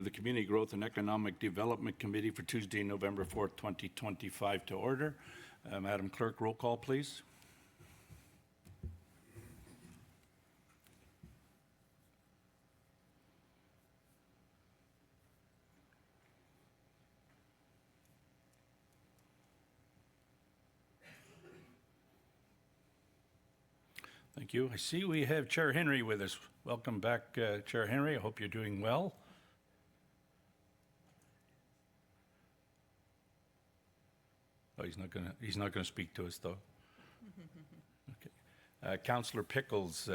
The Community Growth and Economic Development Committee for Tuesday, November 4th, 2025 to order. Madam Clerk, roll call, please. Thank you. I see we have Chair Henry with us. Welcome back, Chair Henry. I hope you're doing well. Oh, he's not gonna speak to us though. Okay. Councillor Pickles.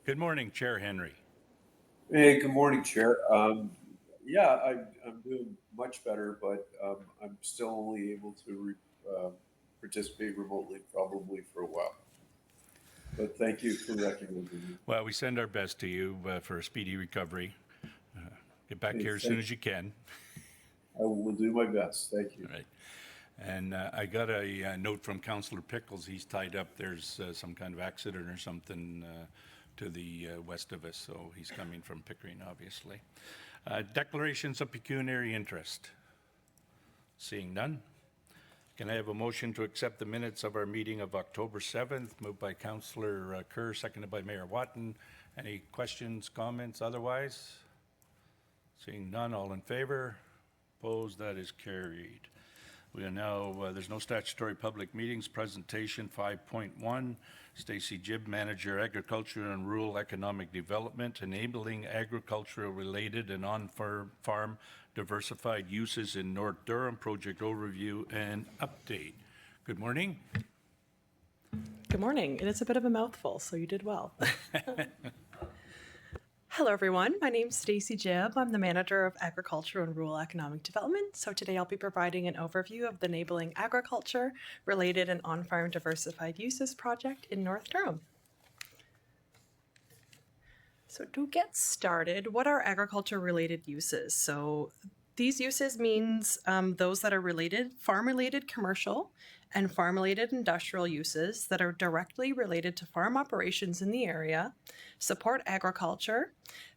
Good morning, Chair Henry. Hey, good morning, Chair. Yeah, I'm doing much better, but I'm still only able to participate remotely probably for a while. But thank you for recognizing me. Well, we send our best to you for a speedy recovery. Get back here as soon as you can. I will do my best. Thank you. All right. And I got a note from Councillor Pickles. He's tied up. There's some kind of accident or something to the west of us, so he's coming from Pickering, obviously. Declarations of pecuniary interest. Seeing none. Can I have a motion to accept the minutes of our meeting of October 7th, moved by Councillor Kerr, seconded by Mayor Watton? Any questions, comments, otherwise? Seeing none, all in favor? Opposed? That is carried. We are now, there's no statutory public meetings. Presentation 5.1, Stacey Jibb, Manager, Agriculture and Rural Economic Development, enabling agricultural related and on-farm diversified uses in North Durham, project overview and update. Good morning. Good morning. It is a bit of a mouthful, so you did well. Hello, everyone. My name's Stacey Jibb. I'm the Manager of Agriculture and Rural Economic Development. So today I'll be providing an overview of the Enabling Agriculture Related and On-Farm Diversified Uses project in North Durham. So to get started, what are agriculture-related uses? So these uses means those that are related, farm-related commercial and farm-related industrial uses that are directly related to farm operations in the area, support agriculture,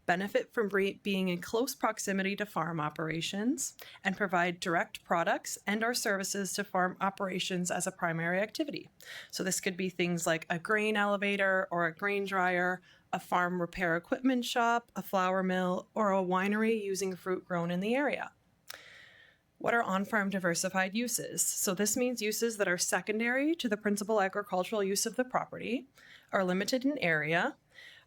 benefit from being in close proximity to farm operations, and provide direct products and or services to farm operations as a primary activity. So this could be things like a grain elevator or a grain dryer, a farm repair equipment shop, a flour mill, or a winery using fruit grown in the area. What are on-farm diversified uses? So this means uses that are secondary to the principal agricultural use of the property, are limited in area.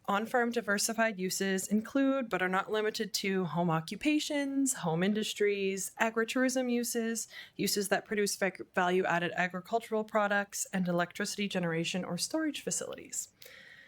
On-farm diversified uses include, but are not limited to, home occupations, home industries, agritourism uses, uses that produce value-added agricultural products, and electricity generation or storage facilities.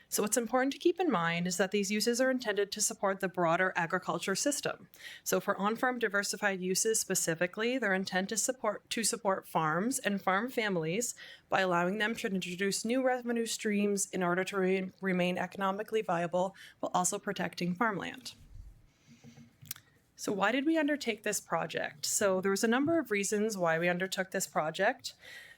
So what's important to keep in mind is that these uses are intended to support the broader agriculture system. So for on-farm diversified uses specifically, they're intended to support farms and farm families by allowing them to introduce new revenue streams in order to remain economically viable while also protecting farmland. So why did we undertake this project? So there was a number of reasons why we undertook this project.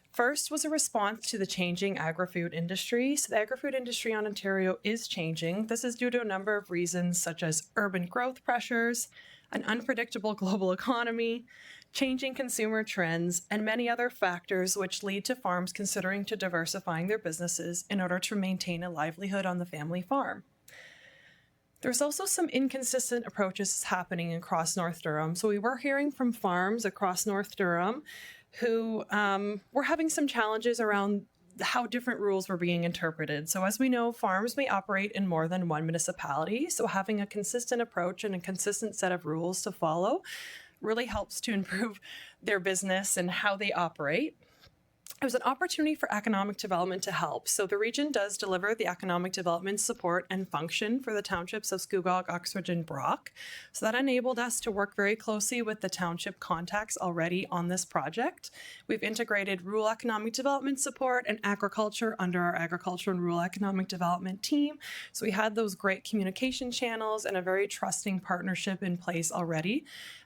First was a response to the changing agri-food industry. So the agri-food industry in Ontario is changing. This is due to a number of reasons such as urban growth pressures, an unpredictable global economy, changing consumer trends, and many other factors which lead to farms considering to diversifying their businesses in order to maintain a livelihood on the family farm. There's also some inconsistent approaches happening across North Durham. So we were hearing from farms across North Durham who were having some challenges around how different rules were being interpreted. So as we know, farms may operate in more than one municipality. So having a consistent approach and a consistent set of rules to follow really helps to improve their business and how they operate. It was an opportunity for economic development to help. So the region does deliver the economic development support and function for the townships of Scugog, Uxbridge, and Brock. So that enabled us to work very closely with the township contacts already on this project. We've integrated rural economic development support and agriculture under our agriculture and rural economic development team. So we had those great communication channels and a very trusting partnership in place already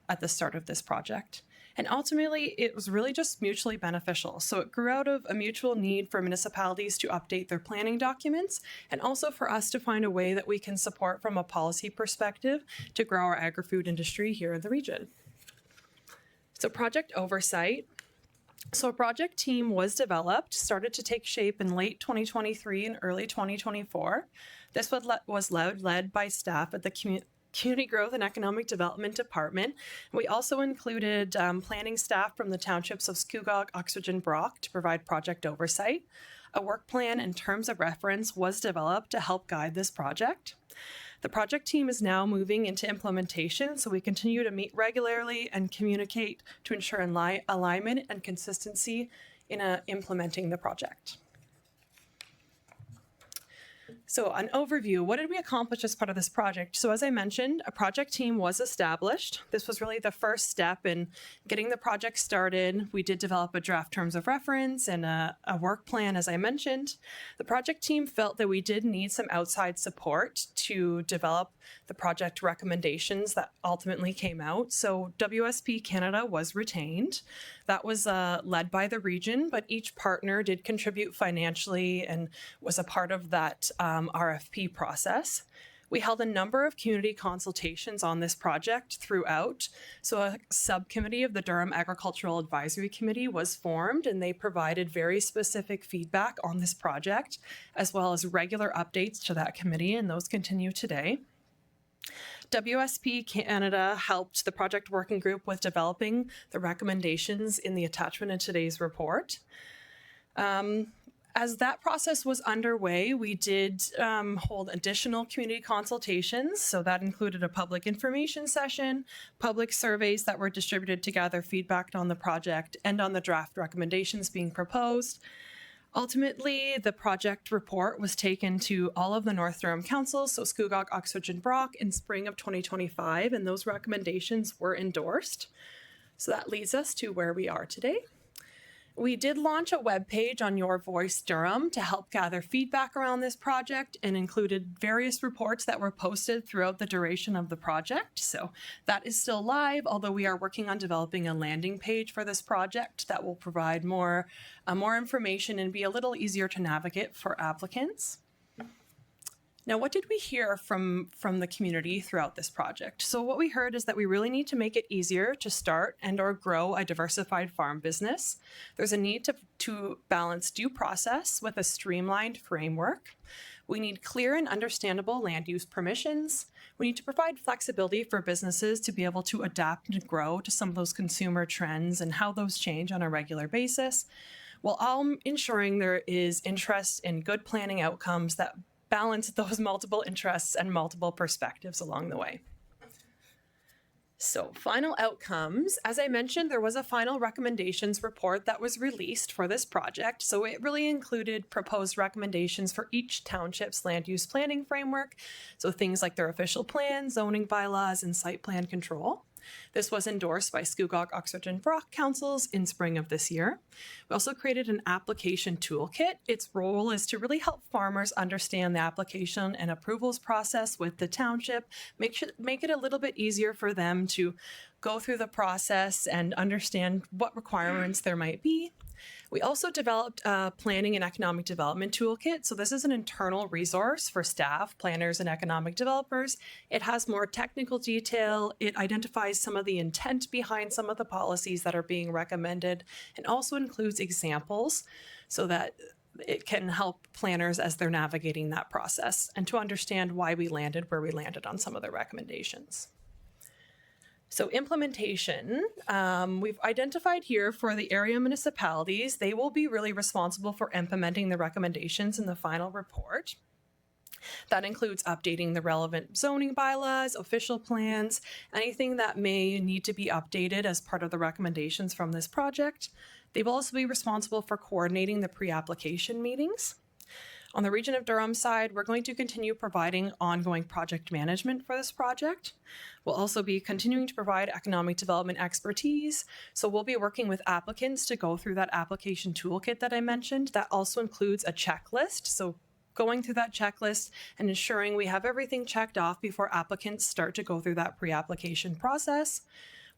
at the start of this project. And ultimately, it was really just mutually beneficial. So it grew out of a mutual need for municipalities to update their planning documents and also for us to find a way that we can support from a policy perspective to grow our agri-food industry here in the region. So project oversight. So a project team was developed, started to take shape in late 2023 and early 2024. This was led by staff at the Community Growth and Economic Development Department. We also included planning staff from the townships of Scugog, Uxbridge, and Brock to provide project oversight. A work plan and terms of reference was developed to help guide this project. The project team is now moving into implementation, so we continue to meet regularly and communicate to ensure alignment and consistency in implementing the project. So an overview, what did we accomplish as part of this project? So as I mentioned, a project team was established. This was really the first step in getting the project started. We did develop a draft terms of reference and a work plan, as I mentioned. The project team felt that we did need some outside support to develop the project recommendations that ultimately came out. So WSP Canada was retained. That was led by the region, but each partner did contribute financially and was a part of that RFP process. We held a number of community consultations on this project throughout. So a subcommittee of the Durham Agricultural Advisory Committee was formed, and they provided very specific feedback on this project, as well as regular updates to that committee, and those continue today. WSP Canada helped the project working group with developing the recommendations in the attachment in today's report. As that process was underway, we did hold additional community consultations. So that included a public information session, public surveys that were distributed to gather feedback on the project and on the draft recommendations being proposed. Ultimately, the project report was taken to all of the North Durham councils, so Scugog, Uxbridge, and Brock, in spring of 2025, and those recommendations were endorsed. So that leads us to where we are today. We did launch a webpage on Your Voice Durham to help gather feedback around this project and included various reports that were posted throughout the duration of the project. So that is still live, although we are working on developing a landing page for this project that will provide more information and be a little easier to navigate for applicants. Now, what did we hear from the community throughout this project? So what we heard is that we really need to make it easier to start and or grow a diversified farm business. There's a need to balance due process with a streamlined framework. We need clear and understandable land use permissions. We need to provide flexibility for businesses to be able to adapt and grow to some of those consumer trends and how those change on a regular basis, while all ensuring there is interest in good planning outcomes that balance those multiple interests and multiple perspectives along the way. So final outcomes, as I mentioned, there was a final recommendations report that was released for this project. So it really included proposed recommendations for each township's land use planning framework. So things like their official plan, zoning bylaws, and site plan control. This was endorsed by Scugog, Uxbridge, and Brock councils in spring of this year. We also created an application toolkit. Its role is to really help farmers understand the application and approvals process with the township, make it a little bit easier for them to go through the process and understand what requirements there might be. We also developed a planning and economic development toolkit. So this is an internal resource for staff, planners, and economic developers. It has more technical detail. It identifies some of the intent behind some of the policies that are being recommended and also includes examples so that it can help planners as they're navigating that process and to understand why we landed where we landed on some of the recommendations. So implementation, we've identified here for the area municipalities, they will be really responsible for implementing the recommendations in the final report. That includes updating the relevant zoning bylaws, official plans, anything that may need to be updated as part of the recommendations from this project. They will also be responsible for coordinating the pre-application meetings. On the Region of Durham side, we're going to continue providing ongoing project management for this project. We'll also be continuing to provide economic development expertise. So we'll be working with applicants to go through that application toolkit that I mentioned. That also includes a checklist. So going through that checklist and ensuring we have everything checked off before applicants start to go through that pre-application process.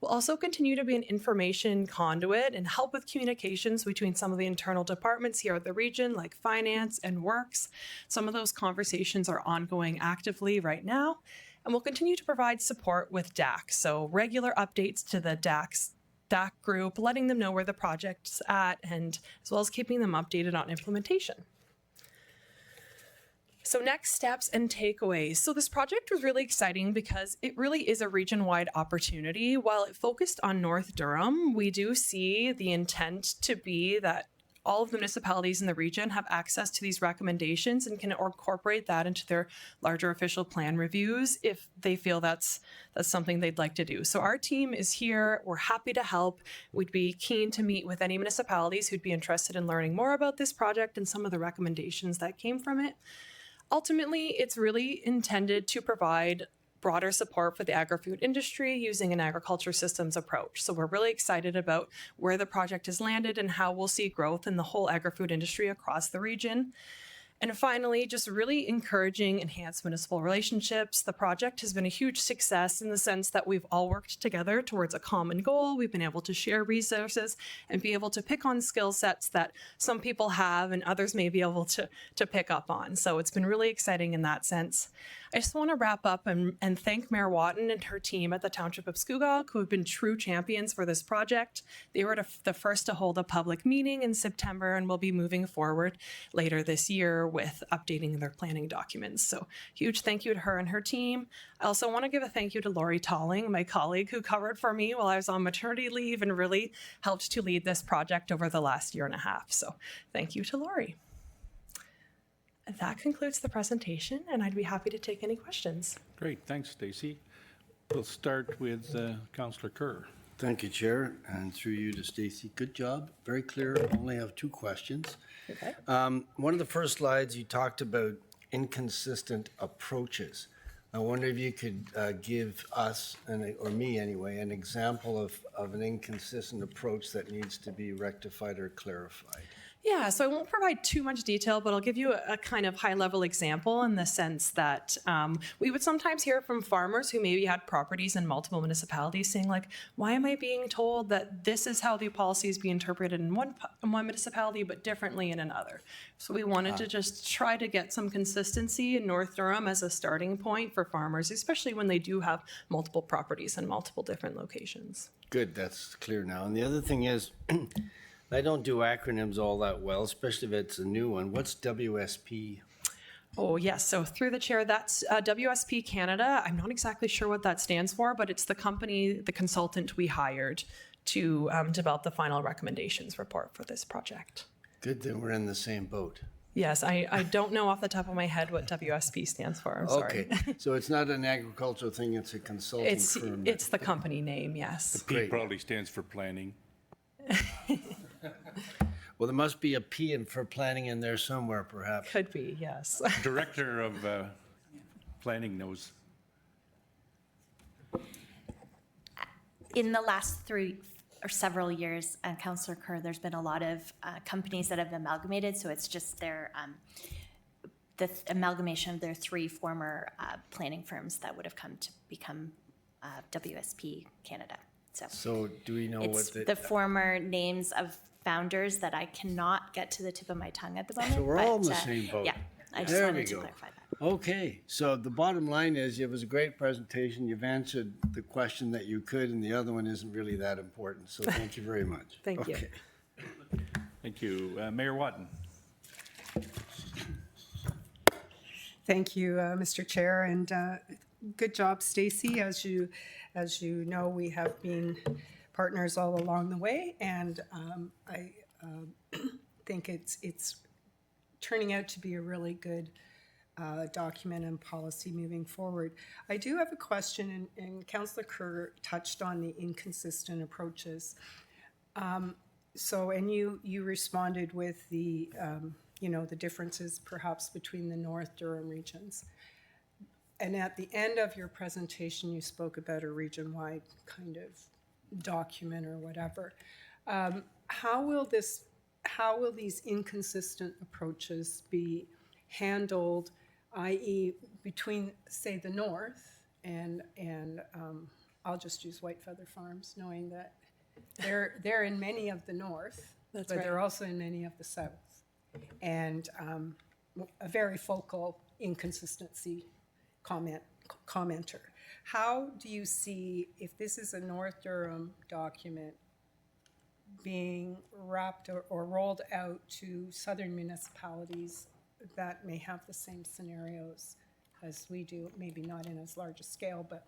We'll also continue to be an information conduit and help with communications between some of the internal departments here at the region, like finance and works. Some of those conversations are ongoing actively right now. And we'll continue to provide support with DAC, so regular updates to the DAC group, letting them know where the project's at, and as well as keeping them updated on implementation. So next steps and takeaways. So this project was really exciting because it really is a region-wide opportunity. While it focused on North Durham, we do see the intent to be that all of the municipalities in the region have access to these recommendations and can incorporate that into their larger official plan reviews if they feel that's something they'd like to do. So our team is here. We're happy to help. We'd be keen to meet with any municipalities who'd be interested in learning more about this project and some of the recommendations that came from it. Ultimately, it's really intended to provide broader support for the agri-food industry using an agriculture systems approach. So we're really excited about where the project has landed and how we'll see growth in the whole agri-food industry across the region. And finally, just really encouraging enhanced municipal relationships. The project has been a huge success in the sense that we've all worked together towards a common goal. We've been able to share resources and be able to pick on skill sets that some people have and others may be able to pick up on. So it's been really exciting in that sense. I just want to wrap up and thank Mayor Watton and her team at the Township of Scugog, who have been true champions for this project. They were the first to hold a public meeting in September and will be moving forward later this year with updating their planning documents. So huge thank you to her and her team. I also want to give a thank you to Lori Talling, my colleague who covered for me while I was on maternity leave and really helped to lead this project over the last year and a half. So thank you to Lori. That concludes the presentation, and I'd be happy to take any questions. Great, thanks, Stacy. We'll start with Councillor Kerr. Thank you, Chair, and through you to Stacy. Good job, very clear. I only have 2 questions. Okay. One of the first slides you talked about inconsistent approaches. I wonder if you could give us, or me anyway, an example of an inconsistent approach that needs to be rectified or clarified. Yeah, so I won't provide too much detail, but I'll give you a kind of high-level example in the sense that we would sometimes hear from farmers who maybe had properties in multiple municipalities saying, like, why am I being told that this is how the policies be interpreted in one municipality but differently in another? So we wanted to just try to get some consistency in North Durham as a starting point for farmers, especially when they do have multiple properties in multiple different locations. Good, that's clear now. And the other thing is, I don't do acronyms all that well, especially if it's a new one. What's WSP? Oh, yes. So through the chair, that's WSP Canada. I'm not exactly sure what that stands for, but it's the company, the consultant we hired to develop the final recommendations report for this project. Good, then we're in the same boat. Yes, I don't know off the top of my head what WSP stands for. I'm sorry. Okay, so it's not an agricultural thing, it's a consulting firm. It's the company name, yes. P Great. probably stands for planning. Well, there must be a P for planning in there somewhere, perhaps. Could be, yes. Director of planning knows. In the last 3 or several years, Councillor Kerr, there's been a lot of companies that have amalgamated, so it's just their the amalgamation of their 3 former planning firms that would have come to become WSP Canada. So do we know It's what the former names of founders that I cannot get to the tip of my tongue at the moment. So we're all in but, the same boat. Yeah, I just There wanted we to go. clarify that. Okay, so the bottom line is it was a great presentation. You've answered the question that you could, and the other one isn't really that important. So thank you very much. Thank you. Okay. Thank you. Mayor Watton. Thank you, Mr. Chair, and good job, Stacy. As you know, we have been partners all along the way, and I think it's turning out to be a really good document and policy moving forward. I do have a question, and Councillor Kerr touched on the inconsistent approaches. And you responded with the the differences perhaps between the North Durham regions. And at the end of your presentation, you spoke about a region-wide kind of document or whatever. How will these inconsistent approaches be handled, i.e., between, say, the North and I'll just use White Feather Farms, knowing that they're in many of the north, That's but they're right. also in many of the south. And a very focal inconsistency commenter. How do you see, if this is a North Durham document, being wrapped or rolled out to southern municipalities that may have the same scenarios as we do, maybe not in as large a scale, but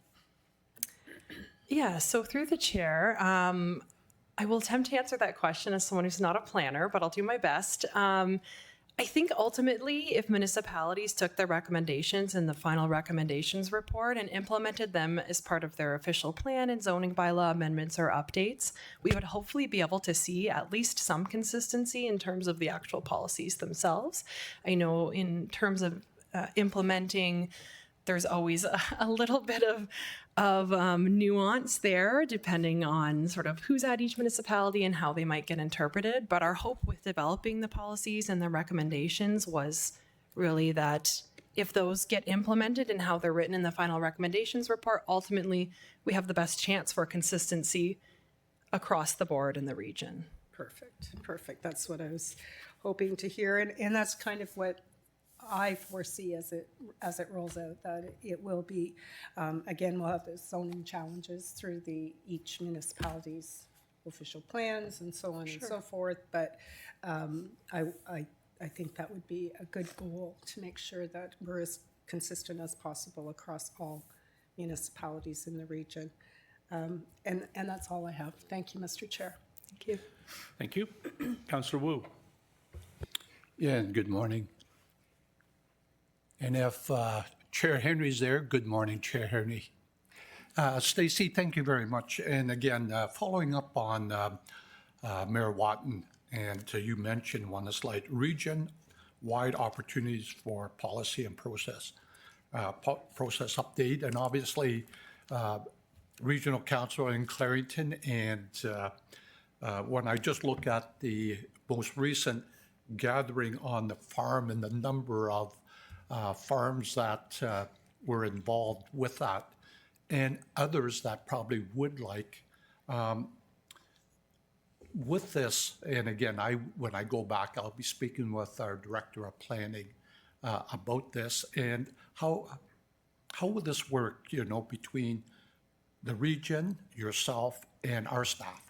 Yeah, so through the chair, I will attempt to answer that question as someone who's not a planner, but I'll do my best. I think ultimately, if municipalities took their recommendations in the final recommendations report and implemented them as part of their official plan and zoning bylaw amendments or updates, we would hopefully be able to see at least some consistency in terms of the actual policies themselves. I know in terms of implementing, there's always a little bit of nuance there, depending on sort of who's at each municipality and how they might get interpreted. But our hope with developing the policies and the recommendations was really that if those get implemented and how they're written in the final recommendations report, ultimately we have the best chance for consistency across the board in the region. perfect. That's what I was hoping to hear. And that's kind of what I foresee as it rolls out, that it will be, again, we'll have the zoning challenges through each municipality's official plans and so on and so forth. But I think that would be a good goal to make sure that we're as consistent as possible across all municipalities in the region. And that's all I have. Thank you, Mr. Chair. Thank you. Thank you. Councillor Wu. Yeah, and good morning. And if Chair Henry's there, good morning, Chair Henry. Stacey, thank you very much. And again, following up on Mayor Watton, and you mentioned one slide, region-wide opportunities for policy and process update, and obviously Regional Council in Clarington. And when I just look at the most recent gathering on the farm and the number of farms that were involved with that, and others that probably would like. With this, and again, when I go back, I'll be speaking with our Director of Planning about this, and how would this work, between the region, yourself, and our staff?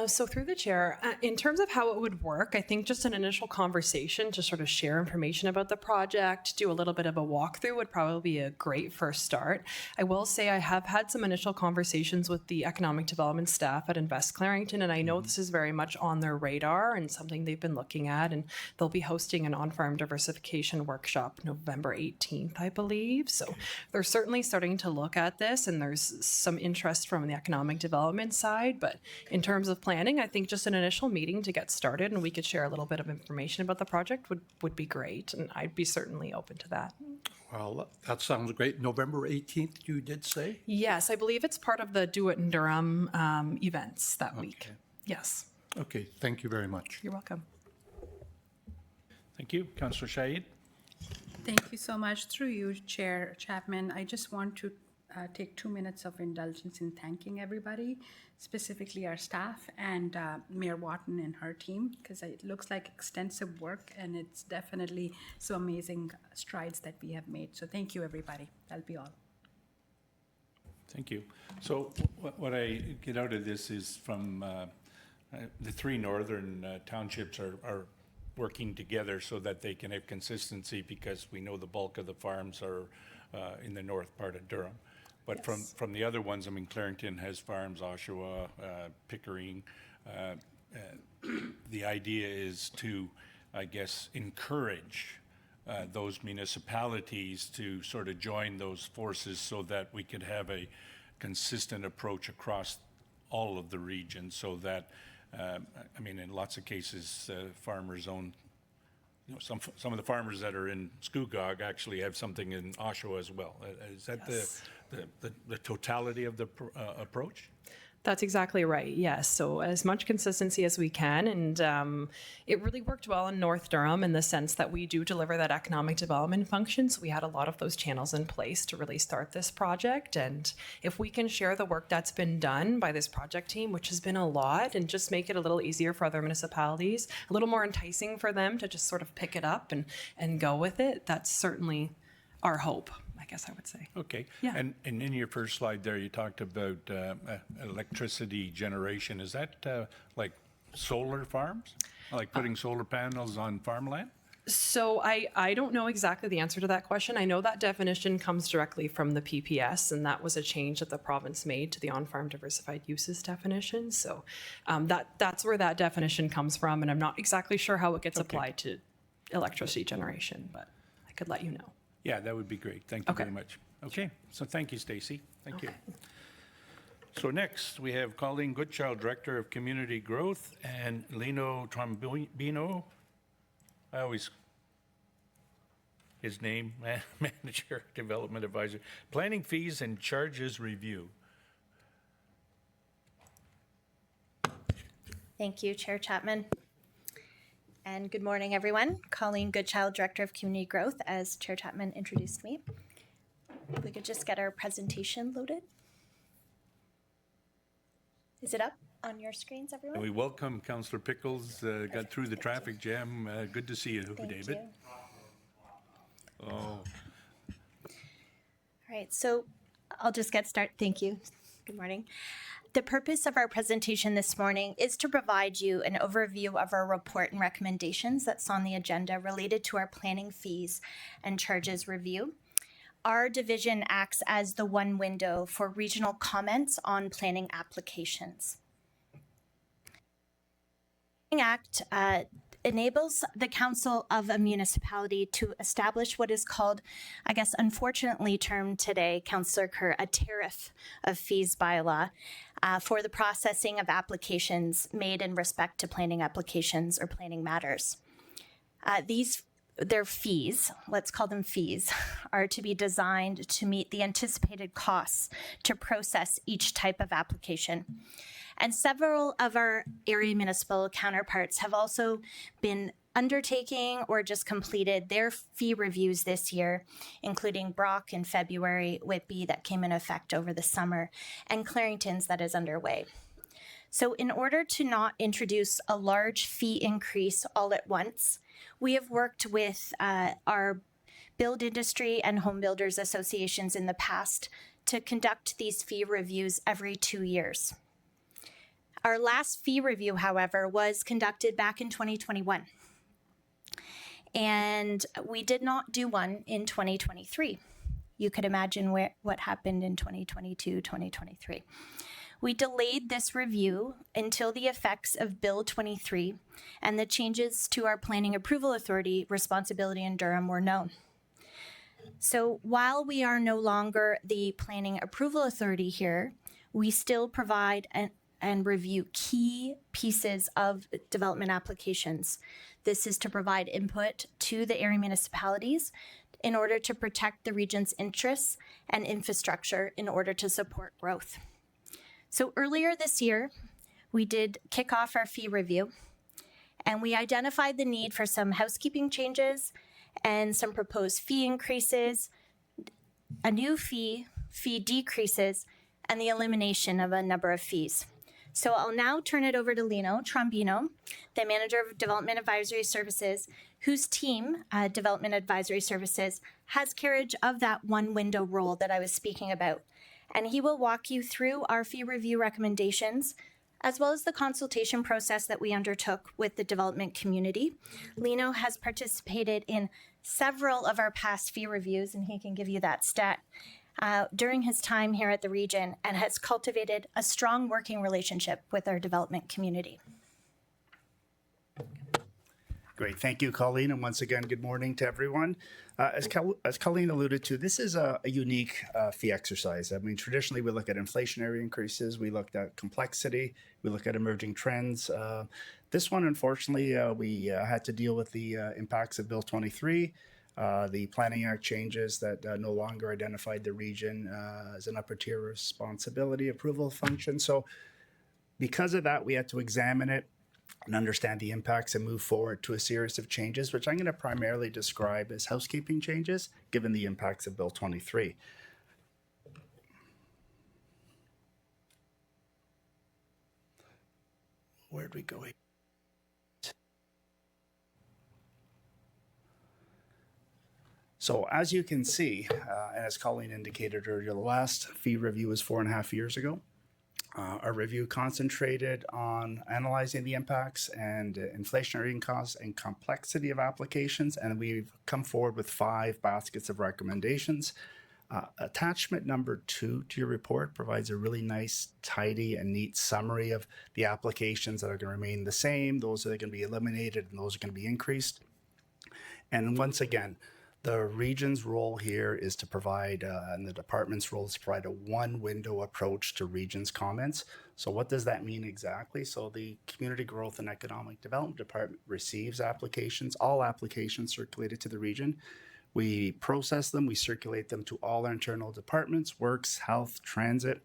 So through the chair, in terms of how it would work, I think just an initial conversation to sort of share information about the project, do a little bit of a walkthrough would probably be a great first start. I will say I have had some initial conversations with the economic development staff at Invest Clarington, and I know this is very much on their radar and something they've been looking at, and they'll be hosting an on-farm diversification workshop November 18th, I believe. So they're certainly starting to look at this, and there's some interest from the economic development side, but in terms of planning, I think just an initial meeting to get started and we could share a little bit of information about the project would be great, and I'd be certainly open to that. Well, that sounds great. November 18th, you did say? Yes, I believe it's part of the Do It in Durham events that week. Yes, Okay, thank you very much. you're welcome. Thank you. Councillor Shahid. Thank you so much. Through you, Chair Chapman, I just want to take 2 minutes of indulgence in thanking everybody, specifically our staff and Mayor Watton and her team, because it looks like extensive work and it's definitely some amazing strides that we have made. So thank you, everybody. That'll be all. Thank you. So what I get out of this is from the three northern townships are working together so that they can have consistency, because we know the bulk of the farms are in the north part of Durham. But from the other ones, I mean, Clarington has farms, Oshawa, Pickering. The idea is to, I guess, encourage those municipalities to sort of join those forces so that we could have a consistent approach across all of the regions, so that, I mean, in lots of cases, farmers own, some of the farmers that are in Scugog actually have something in Oshawa as well. Is that Yes. the totality of the approach? That's exactly right. Yes. So as much consistency as we can. And it really worked well in North Durham in the sense that we do deliver that economic development function. So we had a lot of those channels in place to really start this project. And if we can share the work that's been done by this project team, which has been a lot, and just make it a little easier for other municipalities, a little more enticing for them to just sort of pick it up and go with it, that's certainly our hope, I guess I would say. Okay. Yeah. And in your first slide there, you talked about electricity generation. Is that like solar farms? Like putting solar panels on farmland? So I don't know exactly the answer to that question. I know that definition comes directly from the PPS, and that was a change that the province made to the on-farm diversified uses definition. So that's where that definition comes from, and I'm not exactly sure how it gets applied to electricity generation, but I could let you know. Yeah, that would be great. Thank you Okay. very much. Okay, so thank you, Stacy. Thank you. So next, we have Colleen Goodchild, Director of Community Growth, and Lino Trombino, his name, Manager, Development Advisor, Planning Fees and Charges Review. Thank you, Chair Chapman. And good morning, everyone. Colleen Goodchild, Director of Community Growth, as Chair Chapman introduced me. If we could just get our presentation loaded. Is it up on your screens, And everyone? we welcome Councillor Pickles, got through the traffic jam. Good to see you, Thank David. you. Oh, All right, so I'll just get started. Thank you. Good morning. The purpose of our presentation this morning is to provide you an overview of our report and recommendations that's on the agenda related to our planning fees and charges review. Our division acts as the one window for regional comments on planning applications. The Planning Act enables the council of a municipality to establish what is called, I guess unfortunately termed today, Councillor Kerr, a tariff of fees bylaw for the processing of applications made in respect to planning applications or planning matters. Their fees, let's call them fees, are to be designed to meet the anticipated costs to process each type of application. And several of our area municipal counterparts have also been undertaking or just completed their fee reviews this year, including Brock in February, Whitby that came in effect over the summer, and Clarington's that is underway. So in order to not introduce a large fee increase all at once, we have worked with our build industry and home builders associations in the past to conduct these fee reviews every 2 years. Our last fee review, however, was conducted back in 2021. And we did not do one in 2023. You could imagine what happened in 2022, 2023. We delayed this review until the effects of Bill 23 and the changes to our Planning Approval Authority responsibility in Durham were known. So while we are no longer the Planning Approval Authority here, we still provide and review key pieces of development applications. This is to provide input to the area municipalities in order to protect the region's interests and infrastructure in order to support growth. So earlier this year, we did kick off our fee review, and we identified the need for some housekeeping changes and some proposed fee increases, a new fee decreases, and the elimination of a number of fees. So I'll now turn it over to Lino Trombino, the Manager of Development Advisory Services, whose team, Development Advisory Services, has carriage of that one window role that I was speaking about. And he will walk you through our fee review recommendations, as well as the consultation process that we undertook with the development community. Lino has participated in several of our past fee reviews, and he can give you that stat, during his time here at the region, and has cultivated a strong working relationship with our development community. Great. Thank you, Colleen. And once again, good morning to everyone. As Colleen alluded to, this is a unique fee exercise. I mean, traditionally, we look at inflationary increases. We looked at complexity. We look at emerging trends. This one, unfortunately, we had to deal with the impacts of Bill 23. The Planning Act changes that no longer identified the region as an upper tier responsibility approval function. So because of that, we had to examine it and understand the impacts and move forward to a series of changes, which I'm going to primarily describe as housekeeping changes, given the impacts of Bill 23. Where'd we go? So as you can see, and as Colleen indicated earlier, the last fee review was 4.5 years ago. Our review concentrated on analyzing the impacts and inflationary costs and complexity of applications, and we've come forward with 5 baskets of recommendations. Attachment number 2 to your report provides a really nice, tidy, and neat summary of the applications that are going to remain the same, those that are going to be eliminated, and those are going to be increased. And once again, the region's role here is to provide, and the department's role is to provide a one-window approach to region's comments. So what does that mean exactly? So the Community Growth and Economic Development Department receives applications, all applications circulated to the region. We process them, we circulate them to all our internal departments, Works, Health, Transit.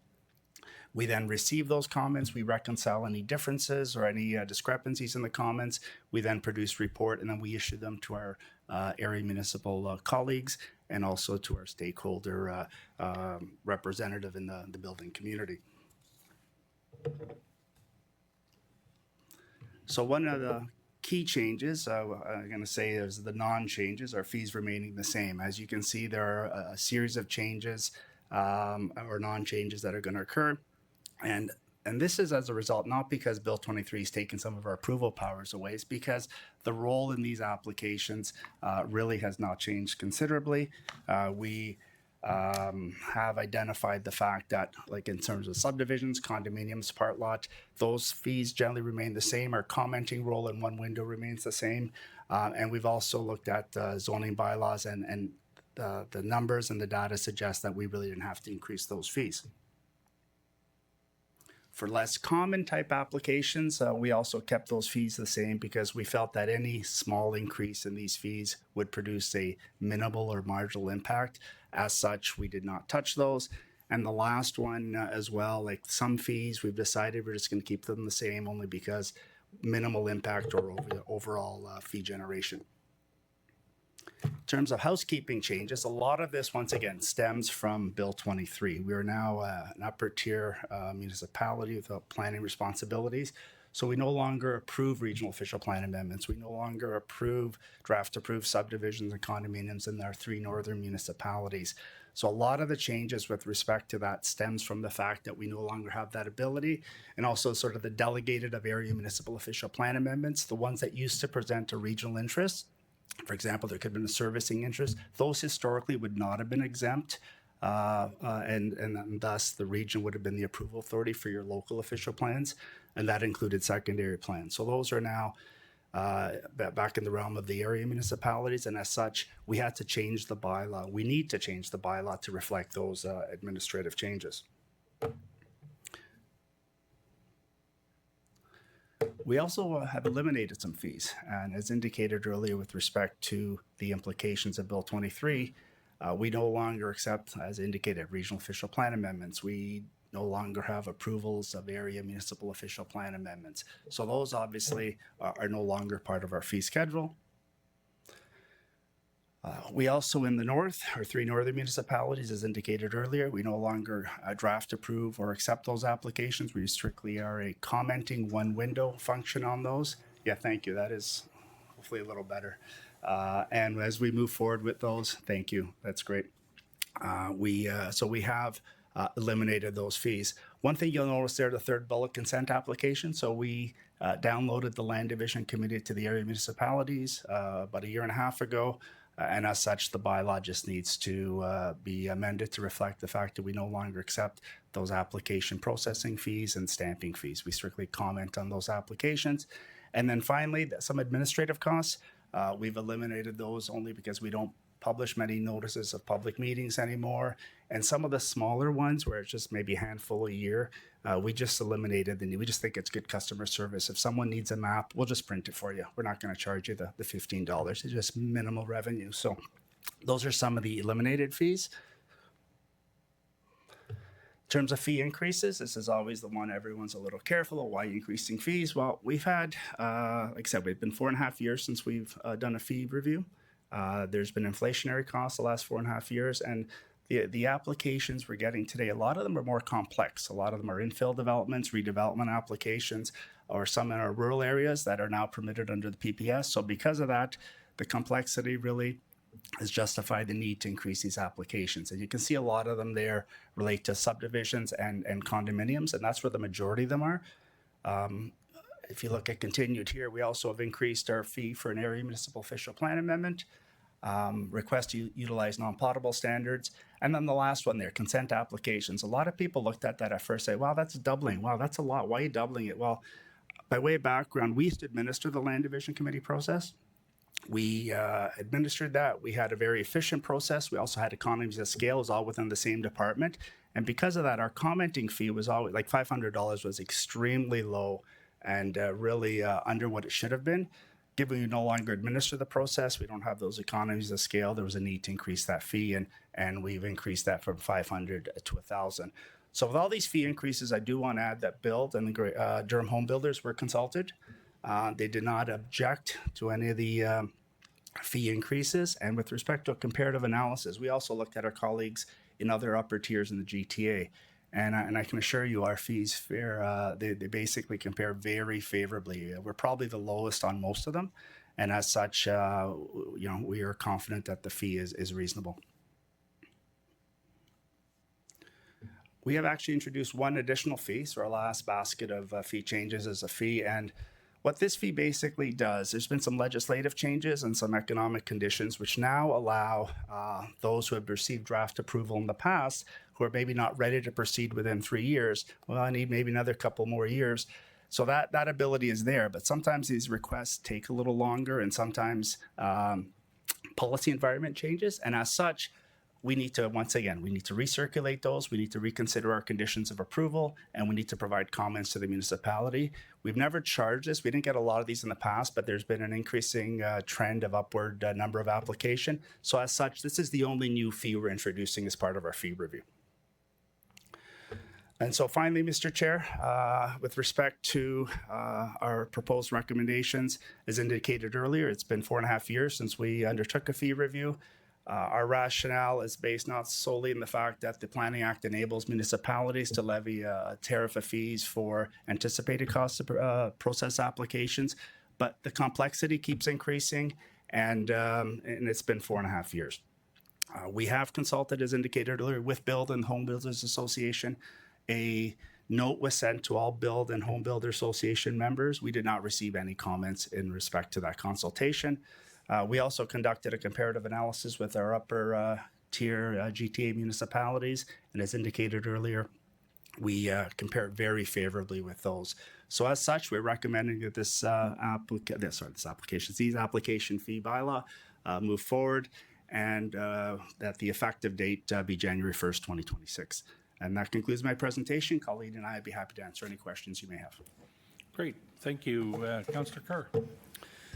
We then receive those comments, we reconcile any differences or any discrepancies in the comments. We then produce report, and then we issue them to our area municipal colleagues and also to our stakeholder representative in the building community. So one of the key changes, I'm going to say is the non-changes, are fees remaining the same. As you can see, there are a series of changes or non-changes that are going to occur. And this is as a result, not because Bill 23 has taken some of our approval powers away, it's because the role in these applications really has not changed considerably. We have identified the fact that, like in terms of subdivisions, condominiums, part lot, those fees generally remain the same. Our commenting role in one window remains the same. And we've also looked at zoning bylaws, and the numbers and the data suggest that we really didn't have to increase those fees. For less common type applications, we also kept those fees the same because we felt that any small increase in these fees would produce a minimal or marginal impact. As such, we did not touch those. And the last one as well, like some fees, we've decided we're just going to keep them the same only because minimal impact or overall fee generation. In terms of housekeeping changes, a lot of this, once again, stems from Bill 23. We are now an upper tier municipality without planning responsibilities. So we no longer approve regional official plan amendments. We no longer draft approved subdivisions and condominiums in our 3 northern municipalities. So a lot of the changes with respect to that stems from the fact that we no longer have that ability, and also sort of the delegated of area municipal official plan amendments, the ones that used to present a regional interest. For example, there could have been a servicing interest. Those historically would not have been exempt, and thus the region would have been the approval authority for your local official plans, and that included secondary plans. So those are now back in the realm of the area municipalities, and as such, we had to change the bylaw. We need to change the bylaw to reflect those administrative changes. We also have eliminated some fees, and as indicated earlier with respect to the implications of Bill 23, we no longer accept, as indicated, regional official plan amendments. We no longer have approvals of area municipal official plan amendments. So those obviously are no longer part of our fee schedule. We also, in the north, our 3 northern municipalities, as indicated earlier, we no longer draft, approve, or accept those applications. We strictly are a commenting one window function on those. Yeah, thank you. That is hopefully a little better. And as we move forward with those, thank you. That's great. So we have eliminated those fees. One thing you'll notice there, the third bullet, consent application. So we downloaded the Land Division Committee to the area municipalities about 1.5 years ago. And as such, the bylaw just needs to be amended to reflect the fact that we no longer accept those application processing fees and stamping fees. We strictly comment on those applications. And then finally, some administrative costs. We've eliminated those only because we don't publish many notices of public meetings anymore. And some of the smaller ones where it's just maybe a handful a year, we just eliminated the need. We just think it's good customer service. If someone needs a map, we'll just print it for you. We're not going to charge you the $15. It's just minimal revenue. So those are some of the eliminated fees. In terms of fee increases, this is always the one everyone's a little careful of. Why increasing fees? Well, we've had, like I said, we've been 4.5 years since we've done a fee review. There's been inflationary costs the last 4.5 years, and the applications we're getting today, a lot of them are more complex. A lot of them are infill developments, redevelopment applications, or some in our rural areas that are now permitted under the PPS. So because of that, the complexity really has justified the need to increase these applications. And you can see a lot of them there relate to subdivisions and condominiums, and that's where the majority of them are. If you look at continued here, we also have increased our fee for an area municipal official plan amendment, request to utilize non-potable standards, and then the last one there, consent applications. A lot of people looked at that at first, say, wow, that's doubling. Wow, that's a lot. Why are you doubling it? Well, by way of background, we used to administer the Land Division Committee process. We administered that. We had a very efficient process. We also had economies of scale, it was all within the same department. And because of that, our commenting fee was always like $500 was extremely low and really under what it should have been. Given we no longer administer the process, we don't have those economies of scale, there was a need to increase that fee, and we've increased that from $500 to $1,000. So with all these fee increases, I do want to add that Build and the Durham Home Builders were consulted. They did not object to any of the fee increases. And with respect to a comparative analysis, we also looked at our colleagues in other upper tiers in the GTA. And I can assure you our fees they basically compare very favorably. We're probably the lowest on most of them. And as such, we are confident that the fee is reasonable. We have actually introduced one additional fee. So our last basket of fee changes is a fee. And what this fee basically does, there's been some legislative changes and some economic conditions which now allow those who have received draft approval in the past, who are maybe not ready to proceed within 3 years, well, I need maybe another couple more years. So that ability is there, but sometimes these requests take a little longer, and sometimes policy environment changes. And as such, we need to recirculate those. We need to reconsider our conditions of approval, and we need to provide comments to the municipality. We've never charged this. We didn't get a lot of these in the past, but there's been an increasing trend of upward number of application. So as such, this is the only new fee we're introducing as part of our fee review. And so finally, Mr. Chair, with respect to our proposed recommendations, as indicated earlier, it's been 4.5 years since we undertook a fee review. Our rationale is based not solely in the fact that the Planning Act enables municipalities to levy a tariff of fees for anticipated costs of process applications, but the complexity keeps increasing, and it's been 4.5 years. We have consulted, as indicated earlier, with Build and Home Builders Association. A note was sent to all Build and Home Builder Association members. We did not receive any comments in respect to that consultation. We also conducted a comparative analysis with our upper tier GTA municipalities, and as indicated earlier, we compare very favorably with those. So as such, we're recommending that these application fee bylaw move forward, and that the effective date be January 1st, 2026. And that concludes my presentation. Colleen and I would be happy to answer any questions you may have. Great. Thank you, Councillor Kerr.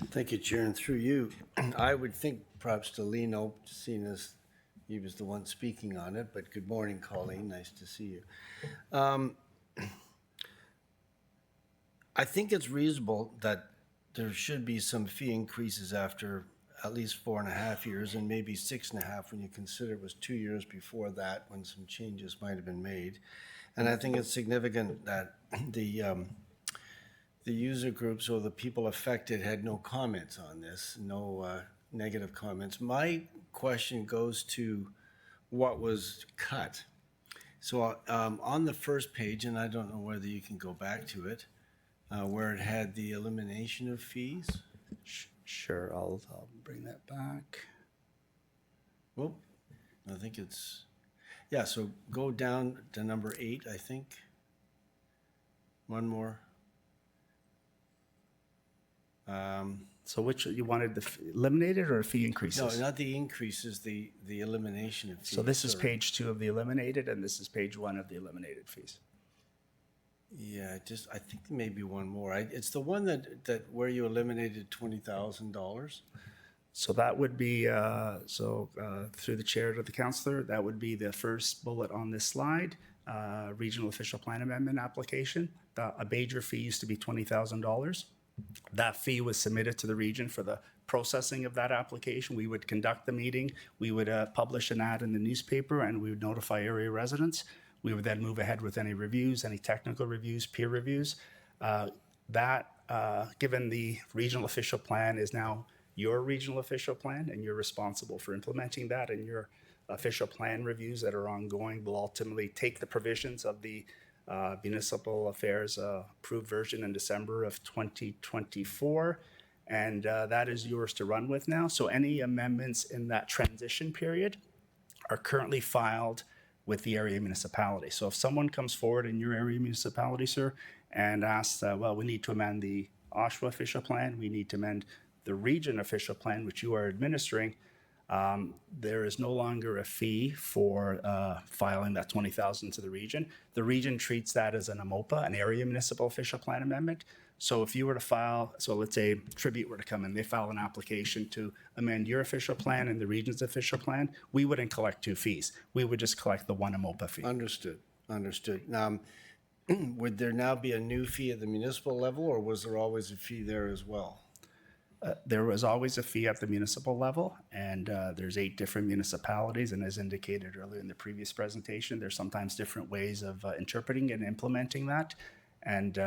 Thank you, Chair, and through you, I would think perhaps to Lino, seeing as he was the one speaking on it, but good morning, Colleen, nice to see you. I think it's reasonable that there should be some fee increases after at least 4.5 years, and maybe 6.5 when you consider it was 2 years before that when some changes might have been made. And I think it's significant that the user groups or the people affected had no comments on this, no negative comments. My question goes to what was cut. So on the first page, and I don't know whether you can go back to it, where it had the elimination of fees. Sure, I'll bring that back. Well, I think it's, yeah, so go down to number 8, I think. One more. So which, you wanted the eliminated or fee No, increases? not the increases, the elimination of fees. So this is sorry. page 2 of the eliminated, and this is page 1 of the eliminated fees. Yeah, I think there may be one more. It's the one that where you eliminated $20,000. So that would be, through the chair to the councillor, that would be the first bullet on this slide, regional official plan amendment application. A Bajer fee used to be $20,000. That fee was submitted to the region for the processing of that application. We would conduct the meeting, we would publish an ad in the newspaper, and we would notify area residents. We would then move ahead with any reviews, any technical reviews, peer reviews. Given the regional official plan is now your regional official plan, and you're responsible for implementing that, and your official plan reviews that are ongoing will ultimately take the provisions of the municipal affairs approved version in December of 2024, and that is yours to run with now. So any amendments in that transition period are currently filed with the area municipality. So if someone comes forward in your area municipality, sir, and asks, well, we need to amend the Oshawa official plan, we need to amend the region official plan, which you are administering, there is no longer a fee for filing that $20,000 to the region. The region treats that as an AMOPA, an area municipal official plan amendment. So if you were to file, so let's say Tribute were to come in, they file an application to amend your official plan and the region's official plan, we wouldn't collect 2 fees. We would just collect the one AMOPA fee. Understood. Now, would there now be a new fee at the municipal level, or was there always a fee there as well? There was always a fee at the municipal level, and there's 8 different municipalities, and as indicated earlier in the previous presentation, there's sometimes different ways of interpreting and implementing that, and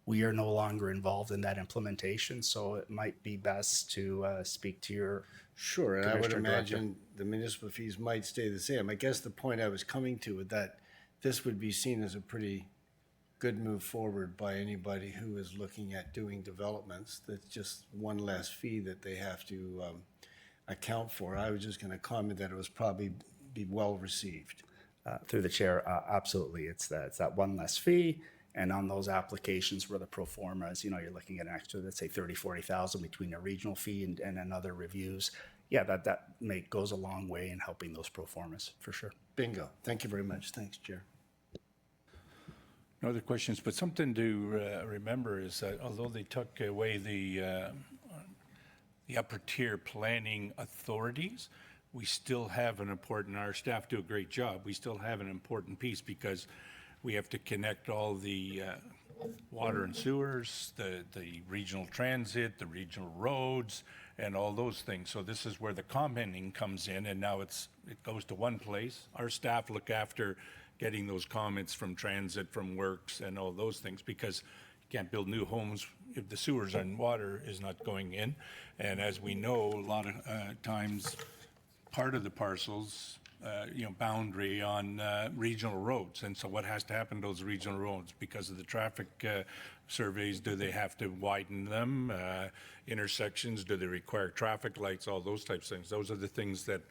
we are no longer involved in that implementation, so it might be best to speak to your Sure, and I would Commissioner Director. imagine the municipal fees might stay the same. I guess the point I was coming to with that, this would be seen as a pretty good move forward by anybody who is looking at doing developments. That's just one less fee that they have to account for. I was just going to comment that it was probably be well received. Through the chair, absolutely, it's that one less fee, and on those applications where the pro formas, you're looking at an extra, let's say 30, 40,000 between a regional fee and another reviews. Yeah, that goes a long way in helping those pro formas, for sure. Bingo. Thank you very much. Thanks, Chair. No other questions, but something to remember is that although they took away the upper tier planning authorities, we still have an important, our staff do a great job, we still have an important piece because we have to connect all the water and sewers, the regional transit, the regional roads, and all those things. So this is where the commenting comes in, and now it goes to one place. Our staff look after getting those comments from transit, from works, and all those things, because you can't build new homes if the sewers and water is not going in. And as we know, a lot of times, part of the parcels, boundary on regional roads. And so what has to happen to those regional roads? Because of the traffic surveys, do they have to widen them? Intersections, do they require traffic lights? All those types of things. Those are the things that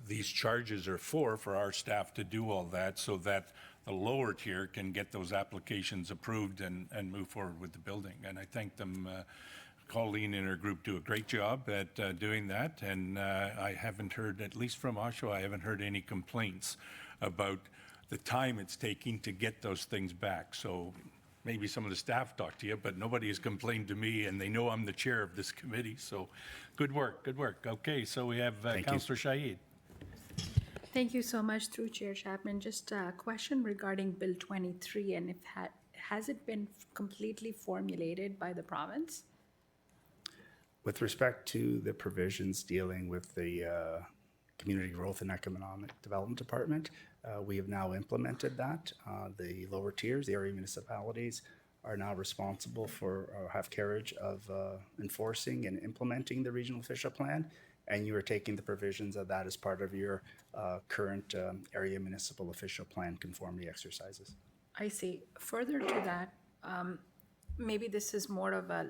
these charges are for our staff to do all that, so that the lower tier can get those applications approved and move forward with the building. And I thank them. Colleen and her group do a great job at doing that, and I haven't heard, at least from Oshawa, I haven't heard any complaints about the time it's taking to get those things back. So maybe some of the staff talk to you, but nobody has complained to me, and they know I'm the chair of this committee, so good work, good work. Okay, so we have Councillor Shaid. Thank you so much, through Chair Chapman. Just a question regarding Bill 23, and has it been completely formulated by the province? With respect to the provisions dealing with the Community Growth and Economic Development Department, we have now implemented that. The lower tiers, the area municipalities, are now responsible for, or have carriage of enforcing and implementing the regional official plan, and you are taking the provisions of that as part of your current area municipal official plan conformity exercises. I see. Further to that, maybe this is more of a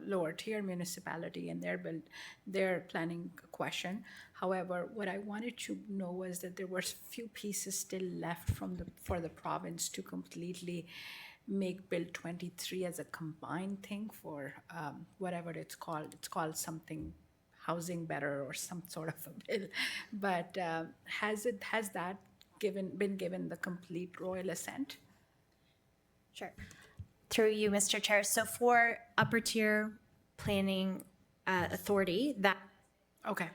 lower tier municipality and their planning question. However, what I wanted to know was that there were few pieces still left for the province to completely make Bill 23 as a combined thing for whatever it's called. It's called something housing better or some sort of a bill. But has that been given the complete royal assent? Sure. Through you, Mr. Chair. So for upper tier planning authority, that Okay.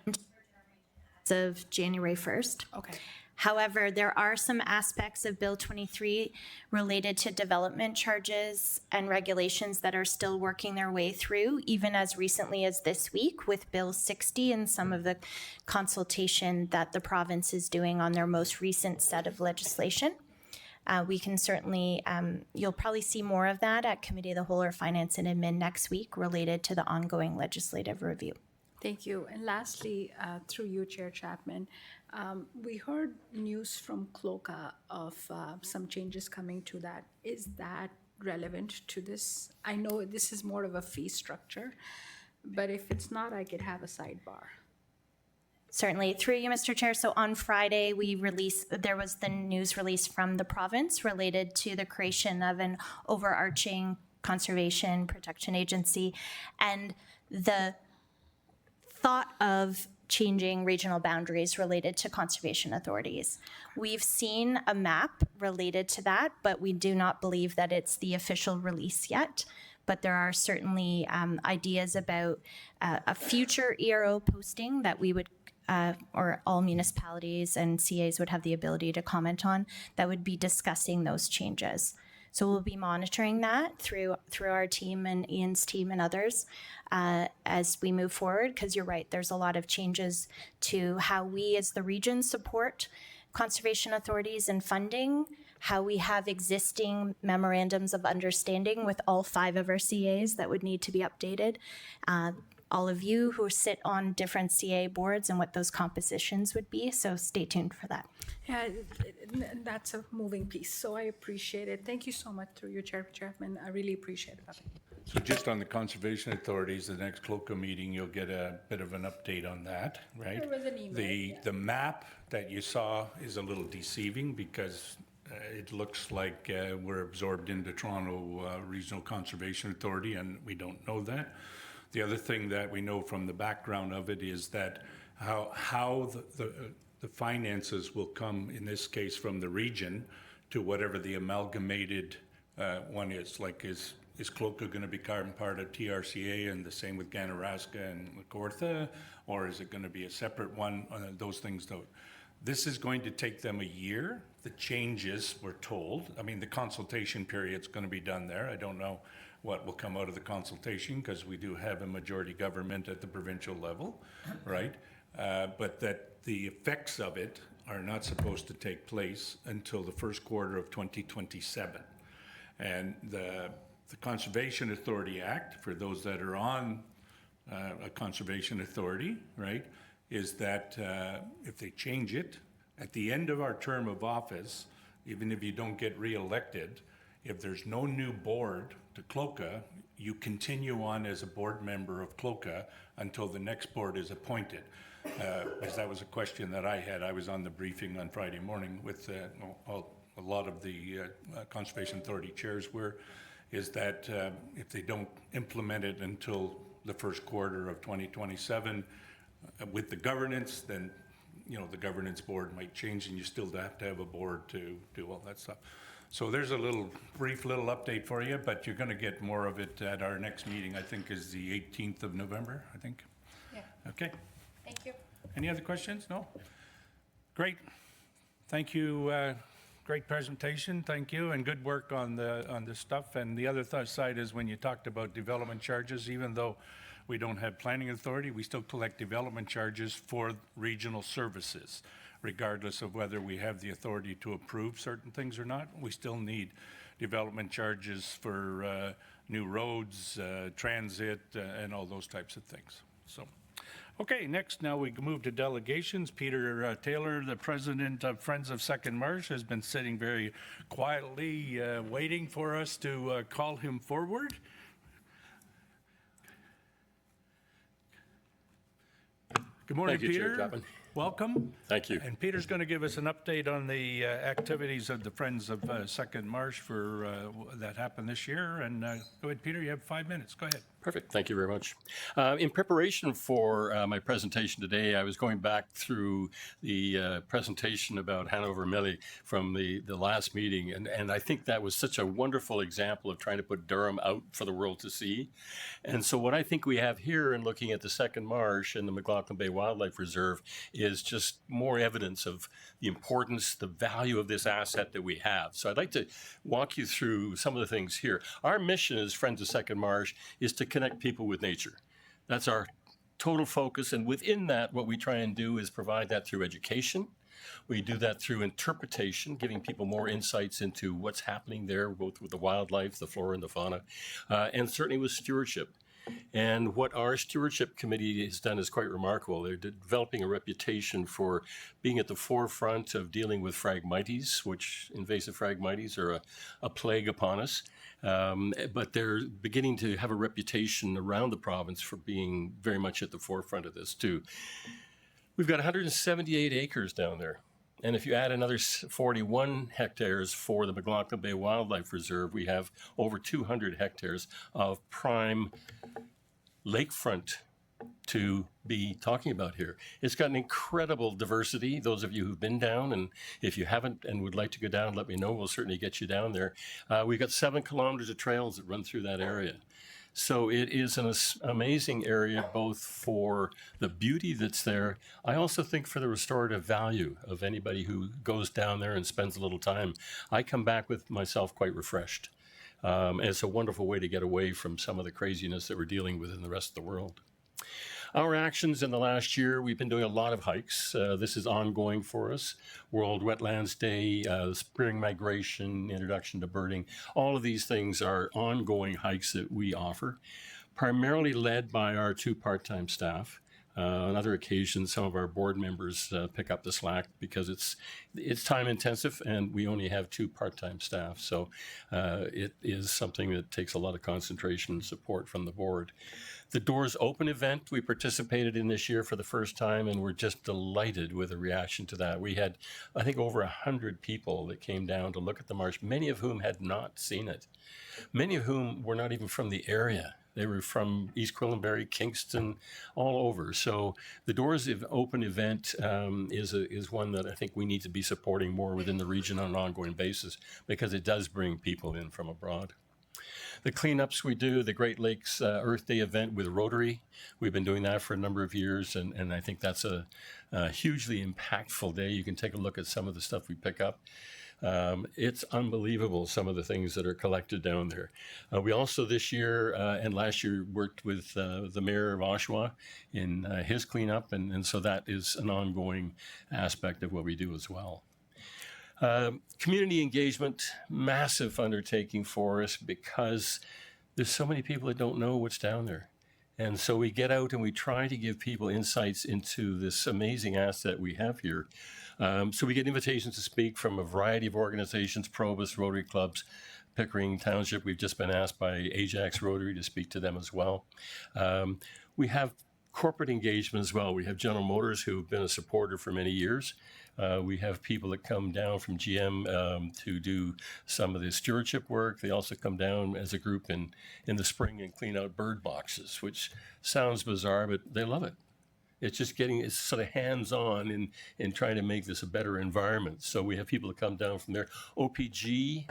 as of January 1st. Okay. However, there are some aspects of Bill 23 related to development charges and regulations that are still working their way through, even as recently as this week with Bill 60 and some of the consultation that the province is doing on their most recent set of legislation. We can certainly, you'll probably see more of that at Committee of the Whole or Finance and Admin next week related to the ongoing legislative review. Thank you. And lastly, through you, Chair Chapman, we heard news from CLOCA of some changes coming to that. Is that relevant to this? I know this is more of a fee structure, but if it's not, I could have a sidebar. Certainly. Through you, Mr. Chair. So on Friday, there was the news release from the province related to the creation of an overarching conservation protection agency and the thought of changing regional boundaries related to conservation authorities. We've seen a map related to that, but we do not believe that it's the official release yet. But there are certainly ideas about a future ERO posting that we would or all municipalities and CAs would have the ability to comment on that would be discussing those changes. So we'll be monitoring that through our team and Ian's team and others as we move forward, because you're right, there's a lot of changes to how we as the region support conservation authorities and funding, how we have existing memorandums of understanding with all 5 of our CAs that would need to be updated. All of you who sit on different CA boards and what those compositions would be. So stay tuned for that. Yeah, that's a moving piece, so I appreciate it. Thank you so much through your Chair Chapman. I really appreciate it. So just on the conservation authorities, the next CLOCA meeting, you'll get a bit of an update on that, right? There was an email, The map that you saw is a little deceiving because it looks like we're absorbed into Toronto Regional Conservation Authority, and we don't know that. The other thing that we know from the background of it is that how the finances will come, in this case, from the region to whatever the amalgamated one is. Like, is CLOCA going to become part of TRCA and the same with Ganaraska and Kawartha, or is it going to be a separate one? Those things don't. This is going to take them a year. The changes, we're told. I mean, the consultation period's going to be done there. I don't know what will come out of the consultation because we do have a majority government at the provincial level, right? But that the effects of it are not supposed to take place until the first quarter of 2027. And the Conservation Authority Act, for those that are on a conservation authority, right, is that if they change it, at the end of our term of office, even if you don't get reelected, if there's no new board to CLOCA, you continue on as a board member of CLOCA until the next board is appointed. Because that was a question that I had. I was on the briefing on Friday morning with a lot of the Conservation Authority chairs is that if they don't implement it until the first quarter of 2027 with the governance, then the governance board might change and you still have to have a board to do all that stuff. So there's a brief little update for you, but you're going to get more of it at our next meeting, I think is the 18th of November, I think. Yeah. Okay. Thank you. Any other questions? No? Great. Thank you. Great presentation. Thank you. And good work on the stuff. And the other side is when you talked about development charges, even though we don't have planning authority, we still collect development charges for regional services. Regardless of whether we have the authority to approve certain things or not, we still need development charges for new roads, transit, and all those types of things. So, okay, next now we move to delegations. Peter Taylor, the president of Friends of Second Marsh, has been sitting very quietly waiting for us to call him forward. Good morning, Thank you, Peter. Chair Chapman. welcome. Thank you. And Peter's going to give us an update on the activities of the Friends of Second Marsh for that happened this year. And go ahead, Peter, you have 5 minutes. Go ahead. Perfect. Thank you very much. In preparation for my presentation today, I was going back through the presentation about Hanover Millie from the last meeting, and I think that was such a wonderful example of trying to put Durham out for the world to see. And so what I think we have here in looking at the Second Marsh and the McLaughlin Bay Wildlife Reserve is just more evidence of the importance, the value of this asset that we have. So I'd like to walk you through some of the things here. Our mission as Friends of Second Marsh is to connect people with nature. That's our total focus. And within that, what we try and do is provide that through education. We do that through interpretation, giving people more insights into what's happening there, both with the wildlife, the flora and the fauna, and certainly with stewardship. And what our stewardship committee has done is quite remarkable. They're developing a reputation for being at the forefront of dealing with Phragmites, which invasive Phragmites are a plague upon us. But they're beginning to have a reputation around the province for being very much at the forefront of this too. We've got 178 acres down there. And if you add another 41 hectares for the McLaughlin Bay Wildlife Reserve, we have over 200 hectares of prime lakefront to be talking about here. It's got an incredible diversity. Those of you who've been down, and if you haven't and would like to go down, let me know. We'll certainly get you down there. We've got 7 kilometers of trails that run through that area. So it is an amazing area, both for the beauty that's there. I also think for the restorative value of anybody who goes down there and spends a little time. I come back with myself quite refreshed. And it's a wonderful way to get away from some of the craziness that we're dealing with in the rest of the world. Our actions in the last year, we've been doing a lot of hikes. This is ongoing for us. World Wetlands Day, spring migration, introduction to birding. All of these things are ongoing hikes that we offer, primarily led by our 2 part-time staff. On other occasions, some of our board members pick up the slack because it's time intensive and we only have 2 part-time staff. So it is something that takes a lot of concentration and support from the board. The Doors Open event we participated in this year for the first time, and we're just delighted with the reaction to that. We had, I think, over 100 people that came down to look at the marsh, many of whom had not seen it, many of whom were not even from the area. They were from East Quillenberry, Kingston, all over. So the Doors Open event is one that I think we need to be supporting more within the region on an ongoing basis because it does bring people in from abroad. The cleanups we do, the Great Lakes Earth Day event with Rotary, we've been doing that for a number of years, and I think that's a hugely impactful day. You can take a look at some of the stuff we pick up. It's unbelievable, some of the things that are collected down there. We also this year and last year worked with the mayor of Oshawa in his cleanup, and so that is an ongoing aspect of what we do as well. Community engagement, massive undertaking for us because there's so many people that don't know what's down there. And so we get out and we try to give people insights into this amazing asset we have here. So we get invitations to speak from a variety of organizations, Probus, Rotary Clubs, Pickering Township. We've just been asked by Ajax Rotary to speak to them as well. We have corporate engagement as well. We have General Motors, who've been a supporter for many years. We have people that come down from GM to do some of the stewardship work. They also come down as a group in the spring and clean out bird boxes, which sounds bizarre, but they love it. It's just it's sort of hands-on in trying to make this a better environment. So we have people that come down from there. OPG,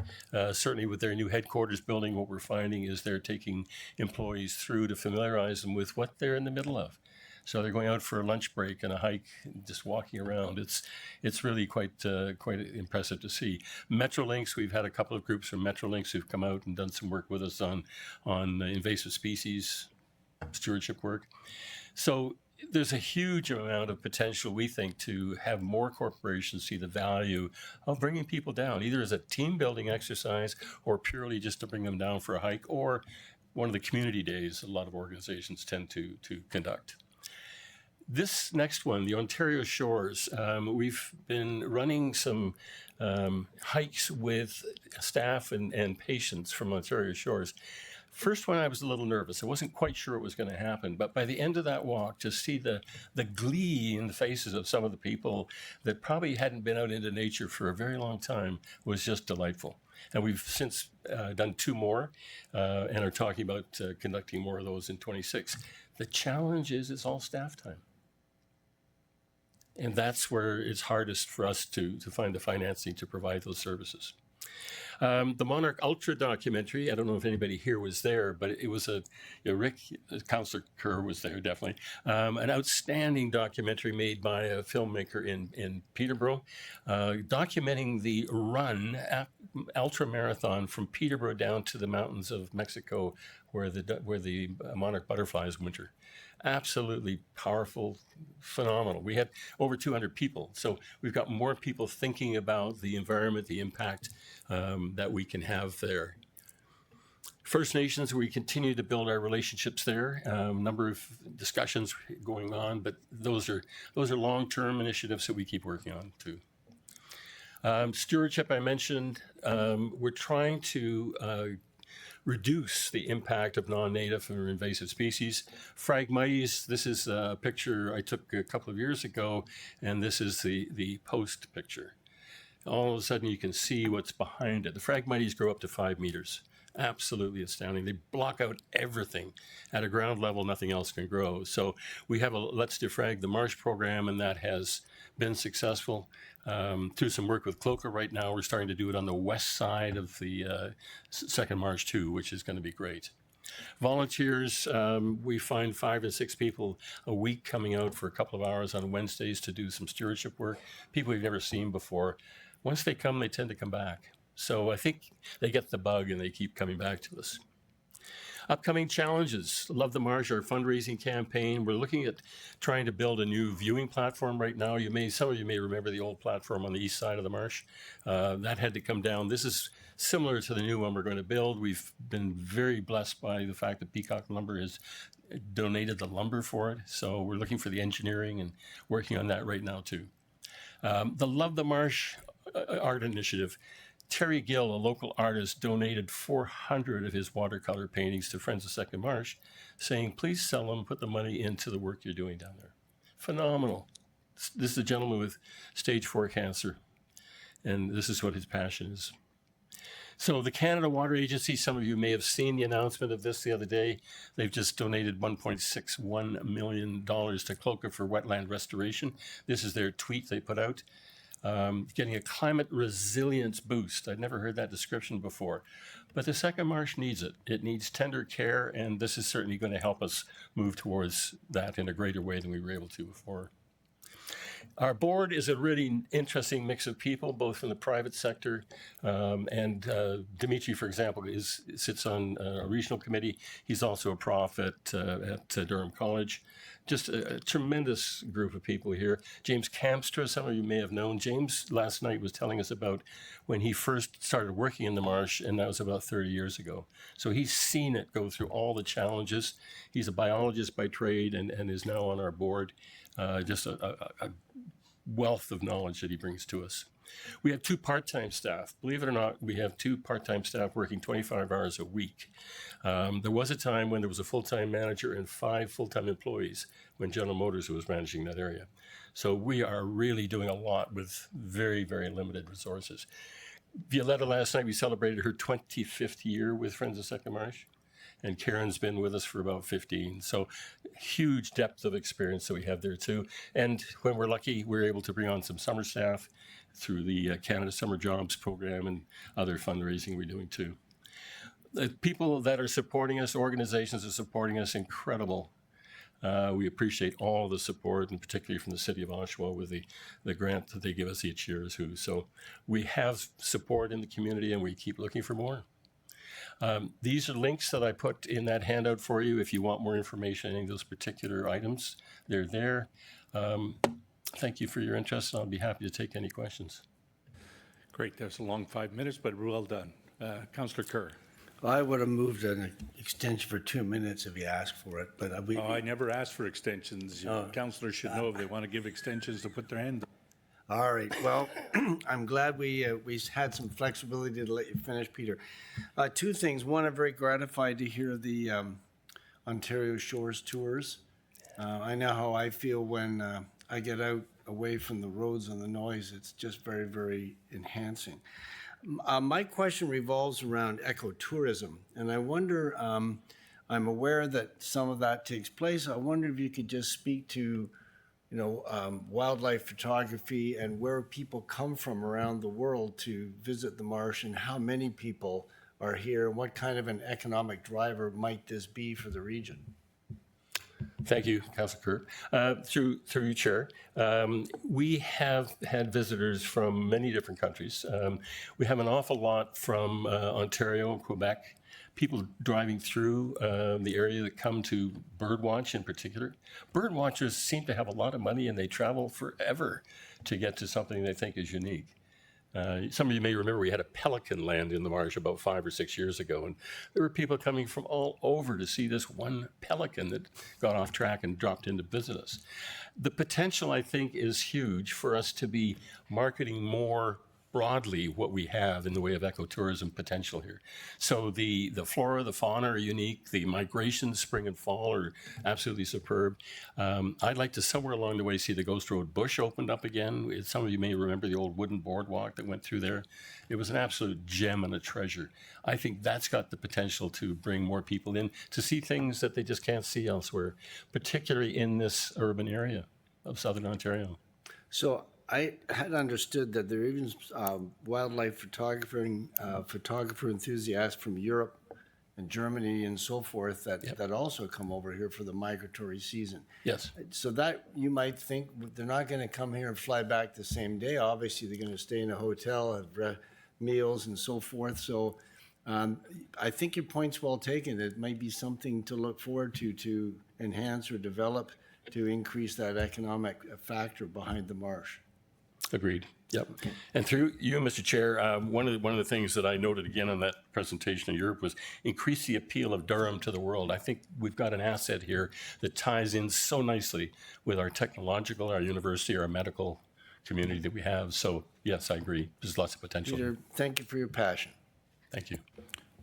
certainly with their new headquarters building, what we're finding is they're taking employees through to familiarize them with what they're in the middle of. So they're going out for a lunch break and a hike, just walking around. It's really quite impressive to see. Metrolinx, we've had a couple of groups from Metrolinx who've come out and done some work with us on invasive species stewardship work. So there's a huge amount of potential, we think, to have more corporations see the value of bringing people down, either as a team building exercise or purely just to bring them down for a hike, or one of the community days a lot of organizations tend to conduct. This next one, the Ontario Shores, we've been running some hikes with staff and patients from Ontario Shores. First one, I was a little nervous. I wasn't quite sure it was going to happen. But by the end of that walk, to see the glee in the faces of some of the people that probably hadn't been out into nature for a very long time was just delightful. And we've since done 2 more and are talking about conducting more of those in 26. The challenge is it's all staff time. And that's where it's hardest for us to find the financing to provide those services. The Monarch Ultra documentary, I don't know if anybody here was there, but it was Rick, Councillor Kerr was there definitely, an outstanding documentary made by a filmmaker in Peterborough, documenting the run, ultra marathon from Peterborough down to the mountains of Mexico where the monarch butterflies winter. Absolutely powerful, phenomenal. We had over 200 people. So we've got more people thinking about the environment, the impact that we can have there. First Nations, we continue to build our relationships there. Number of discussions going on, but those are long-term initiatives that we keep working on too. Stewardship, I mentioned. We're trying to reduce the impact of non-native or invasive species. Phragmites, this is a picture I took a couple of years ago, and this is the post picture. All of a sudden you can see what's behind it. The Phragmites grow up to 5 meters. Absolutely astounding. They block out everything. At a ground level, nothing else can grow. So we have a Let's Defrag the Marsh program, and that has been successful. Through some work with CLOCA right now, we're starting to do it on the west side of the second marsh too, which is going to be great. Volunteers, we find 5 to 6 people a week coming out for a couple of hours on Wednesdays to do some stewardship work, people we've never seen before. Once they come, they tend to come back. So I think they get the bug and they keep coming back to us. Upcoming challenges, Love the Marsh, our fundraising campaign. We're looking at trying to build a new viewing platform right now. Some of you may remember the old platform on the east side of the marsh. That had to come down. This is similar to the new one we're going to build. We've been very blessed by the fact that Peacock Lumber has donated the lumber for it. So we're looking for the engineering and working on that right now too. The Love the Marsh art initiative. Terry Gill, a local artist, donated 400 of his watercolor paintings to Friends of Second Marsh, saying, please sell them, put the money into the work you're doing down there. Phenomenal. This is a gentleman with stage 4 cancer, and this is what his passion is. So the Canada Water Agency, some of you may have seen the announcement of this the other day. They've just donated $1.61 million to CLOCA for wetland restoration. This is their tweet they put out. Getting a climate resilience boost. I'd never heard that description before. But the second marsh needs it. It needs tender care, and this is certainly going to help us move towards that in a greater way than we were able to before. Our board is a really interesting mix of people, both from the private sector and Dimitri, for example, sits on a regional committee. He's also a prof at Durham College. Just a tremendous group of people here. James Kamstra, some of you may have known. James last night was telling us about when he first started working in the marsh, and that was about 30 years ago. So he's seen it go through all the challenges. He's a biologist by trade and is now on our board. Just a wealth of knowledge that he brings to us. We have 2 part-time staff. Believe it or not, we have 2 part-time staff working 25 hours a week. There was a time when there was a full-time manager and 5 full-time employees when General Motors was managing that area. So we are really doing a lot with very, very limited resources. Violetta, last night we celebrated her 25th year with Friends of Second Marsh, and Karen's been with us for about 15. So huge depth of experience that we have there too. And when we're lucky, we're able to bring on some summer staff through the Canada Summer Jobs program and other fundraising we're doing too. The people that are supporting us, organizations that are supporting us, incredible. We appreciate all the support, and particularly from the City of Oshawa with the grant that they give us each year too. So we have support in the community and we keep looking for more. These are links that I put in that handout for you if you want more information on any of those particular items. They're there. Thank you for your interest, and I'll be happy to take any questions. Great. That's a long 5 minutes, but well done. Councillor Kerr. I would have moved an extension for 2 minutes if you asked for it, but I never asked for extensions. Councillors should know if they want to give extensions to put their hand up. All right, well, I'm glad we had some flexibility to let you finish, Peter. Two things. One, I'm very gratified to hear the Ontario Shores tours. I know how I feel when I get out away from the roads and the noise. It's just very, very enhancing. My question revolves around ecotourism, and I wonder, I'm aware that some of that takes place. I wonder if you could just speak to wildlife photography and where people come from around the world to visit the marsh and how many people are here and what kind of an economic driver might this be for the region? Thank you, Councillor Kerr. Through you, Chair, we have had visitors from many different countries. We have an awful lot from Ontario and Quebec, people driving through the area that come to birdwatch in particular. Bird watchers seem to have a lot of money and they travel forever to get to something they think is unique. Some of you may remember we had a pelican land in the marsh about 5 or 6 years ago, and there were people coming from all over to see this one pelican that got off track and dropped in to visit us. The potential, I think, is huge for us to be marketing more broadly what we have in the way of ecotourism potential here. So the flora, the fauna are unique. The migrations, spring and fall, are absolutely superb. I'd like to somewhere along the way see the Ghost Road Bush opened up again. Some of you may remember the old wooden boardwalk that went through there. It was an absolute gem and a treasure. I think that's got the potential to bring more people in to see things that they just can't see elsewhere, particularly in this urban area of Southern Ontario. So I had understood that there are even wildlife photographer enthusiasts from Europe and Germany and so forth that also come over here for the migratory season. Yes. So that you might think they're not going to come here and fly back the same day. Obviously, they're going to stay in a hotel, have meals and so forth. So I think your point's well taken. It might be something to look forward to enhance or develop to increase that economic factor behind the marsh. Agreed. Yep. And through you, Mr. Chair, one of the things that I noted again on that presentation in Europe was increase the appeal of Durham to the world. I think we've got an asset here that ties in so nicely with our technological, our university, our medical community that we have. So yes, I agree. There's lots of potential. Peter, thank you for your passion. Thank you.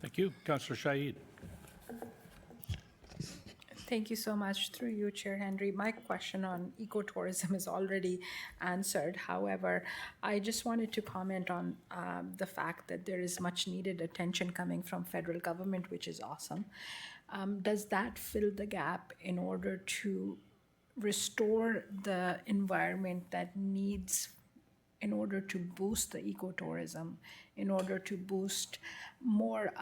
Thank you. Councillor Shaheed. Thank you so much. Through you, Chair Henry. My question on ecotourism is already answered. However, I just wanted to comment on the fact that there is much needed attention coming from federal government, which is awesome. Does that fill the gap in order to restore the environment that needs in order to boost the ecotourism, in order to boost more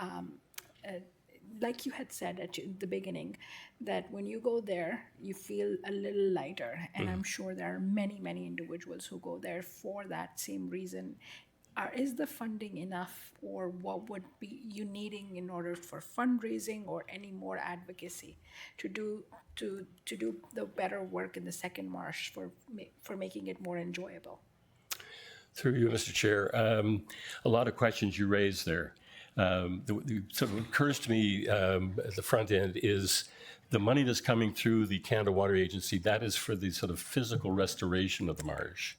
like you had said at the beginning, that when you go there, you feel a little lighter. And I'm sure there are many, many individuals who go there for that same reason. Is the funding enough, or what would be you needing in order for fundraising or any more advocacy to do the better work in the second marsh for making it more enjoyable? Through you, Mr. Chair, a lot of questions you raised there. The sort of occurs to me at the front end is the money that's coming through the Canada Water Agency, that is for the sort of physical restoration of the marsh.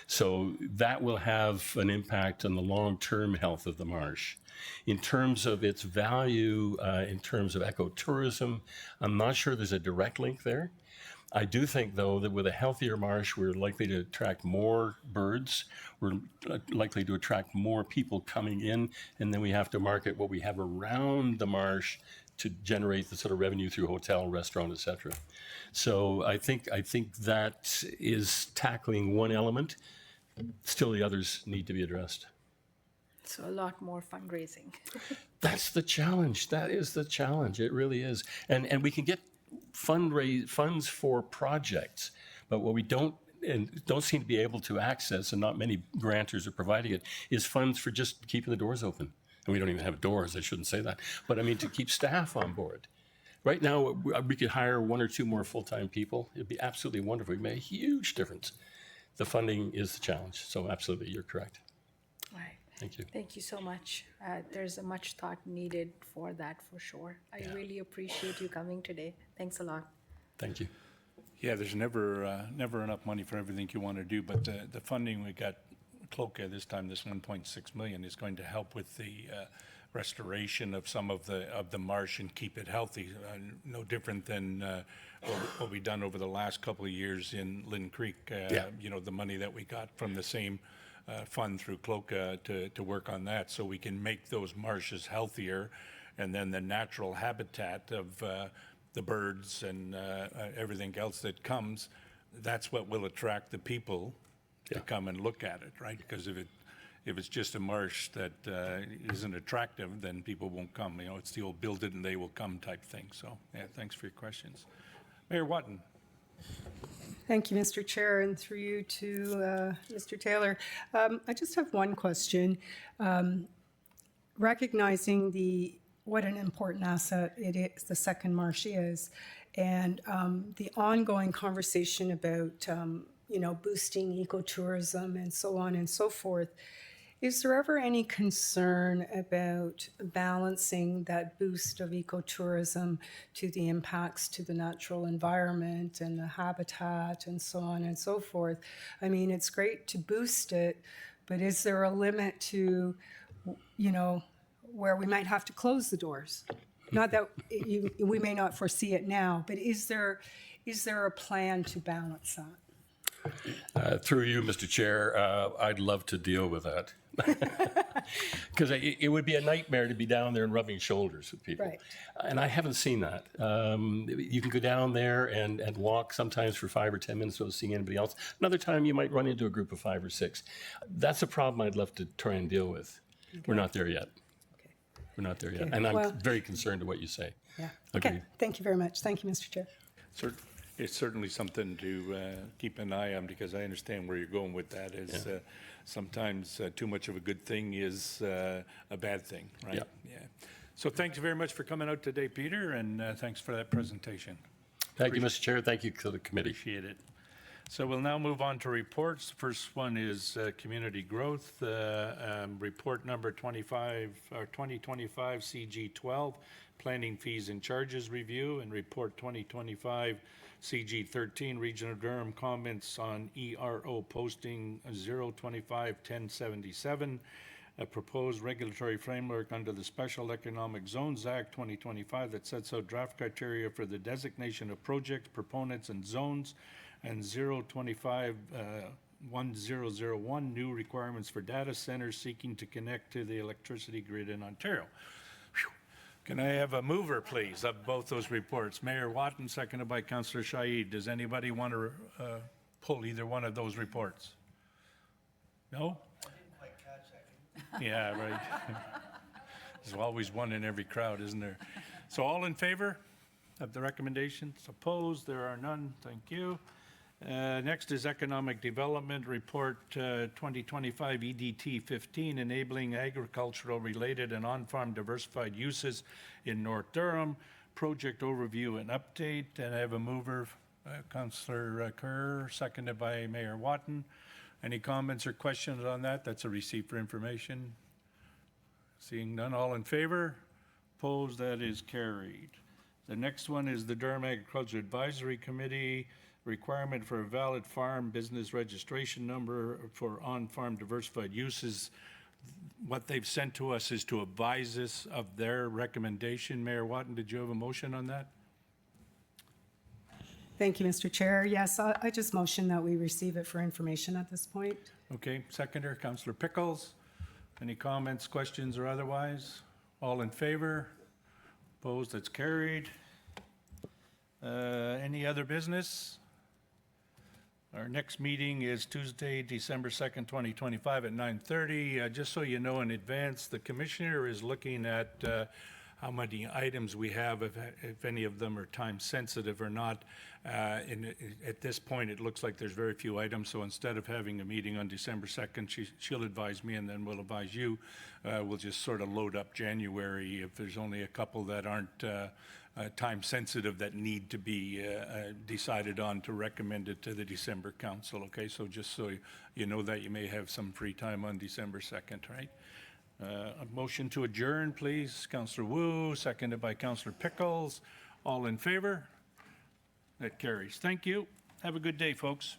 So that will have an impact on the long-term health of the marsh. In terms of its value, in terms of ecotourism, I'm not sure there's a direct link there. I do think, though, that with a healthier marsh, we're likely to attract more birds. We're likely to attract more people coming in, and then we have to market what we have around the marsh to generate the sort of revenue through hotel, restaurant, et cetera. So I think that is tackling one element. Still, the others need to be addressed. So a lot more fundraising. That's the challenge. That is the challenge. It really is. And we can get funds for projects, but what we don't seem to be able to access, and not many grantors are providing it, is funds for just keeping the doors open. And we don't even have doors, I shouldn't say that, but I mean to keep staff on board. Right now, we could hire 1 or 2 more full-time people. It'd be absolutely wonderful. It'd make a huge difference. The funding is the challenge, so absolutely, you're correct. All right. Thank you. Thank you so much. There's a much thought needed for that, for sure. I really appreciate you coming today. Thanks a lot. Thank you. Yeah, there's never enough money for everything you want to do, but the funding we got, CLOCA this time, this 1.6 million, is going to help with the restoration of some of the marsh and keep it healthy. No different than what we've done over the last couple of years in Lynn Creek. You know, the money that we got from the same fund through CLOCA to work on that, so we can make those marshes healthier, and then the natural habitat of the birds and everything else that comes, that's what will attract the people to come and look at it, right? Because if it's just a marsh that isn't attractive, then people won't come. You know, it's the old build it and they will come type thing. So, yeah, thanks for your questions. Mayor Watton. Thank you, Mr. Chair, and through you to Mr. Taylor. I just have one question. Recognizing what an important asset it is, the second marsh is, and the ongoing conversation about boosting ecotourism and so on and so forth. Is there ever any concern about balancing that boost of ecotourism to the impacts to the natural environment and the habitat and so on and so forth? I mean, it's great to boost it, but is there a limit to, where we might have to close the doors? Not that we may not foresee it now, but is there a plan to balance that? Through you, Mr. Chair, I'd love to deal with that. Because it would be a nightmare to be down there and rubbing shoulders with people. Right. And I haven't seen that. You can go down there and walk sometimes for 5 or 10 minutes without seeing anybody else. Another time you might run into a group of 5 or 6. That's a problem I'd love to try and deal with. Okay. We're not there yet. Okay. We're not there yet. Okay. And I'm very concerned to what you say. Yeah. Agreed. Okay. Thank you very much. Thank you, Mr. Chair. It's certainly something to keep an eye on, because I understand where you're going with that. Is sometimes too much of a good thing is a bad thing, right? Yeah. So thank you very much for coming out today, Peter, and thanks for that presentation. Thank you, Mr. Chair. Thank you to the committee. Appreciate it. So we'll now move on to reports. The first one is community growth, report number 2025 CG12, planning fees and charges review, and report 2025 CG13, Region of Durham, comments on ERO posting 025-1077, a proposed regulatory framework under the Special Economic Zones Act 2025 that sets out draft criteria for the designation of projects, proponents, and zones, and 025-1001, new requirements for data centers seeking to connect to the electricity grid in Ontario. Can I have a mover, please, of both those reports? Mayor Watton, seconded by Councillor Shaid. Does anybody want to pull either one of those reports? No? I didn't quite catch that. Yeah, right. There's always one in every crowd, isn't there? So all in favor of the recommendations? Opposed? There are none. Thank you. Next is Economic Development Report 2025 EDT 15, enabling agricultural related and on-farm diversified uses in North Durham. Project overview and update. And I have a mover, Councillor Kerr, seconded by Mayor Watton. Any comments or questions on that? That's a receipt for information. Seeing none, all in favor? Opposed? That is carried. The next one is the Durham Agriculture Advisory Committee, requirement for a valid farm business registration number for on-farm diversified uses. What they've sent to us is to advise us of their recommendation. Mayor Watton, did you have a motion on that? Thank you, Mr. Chair. Yes, I just motion that we receive it for information at this point. Okay, seconder, Councillor Pickles. Any comments, questions, or otherwise? All in favor? Opposed? That's carried. Any other business? Our next meeting is Tuesday, December 2nd, 2025 at 9:30. Just so you know in advance, the commissioner is looking at how many items we have, if any of them are time sensitive or not. At this point, it looks like there's very few items, so instead of having a meeting on December 2nd, she'll advise me and then we'll advise you. We'll just sort of load up January if there's only a couple that aren't time sensitive that need to be decided on to recommend it to the December council. Okay, so just so you know that you may have some free time on December 2nd, right? A motion to adjourn, please. Councillor Wu, seconded by Councillor Pickles. All in favor? That carries. Thank you. Have a good day, folks.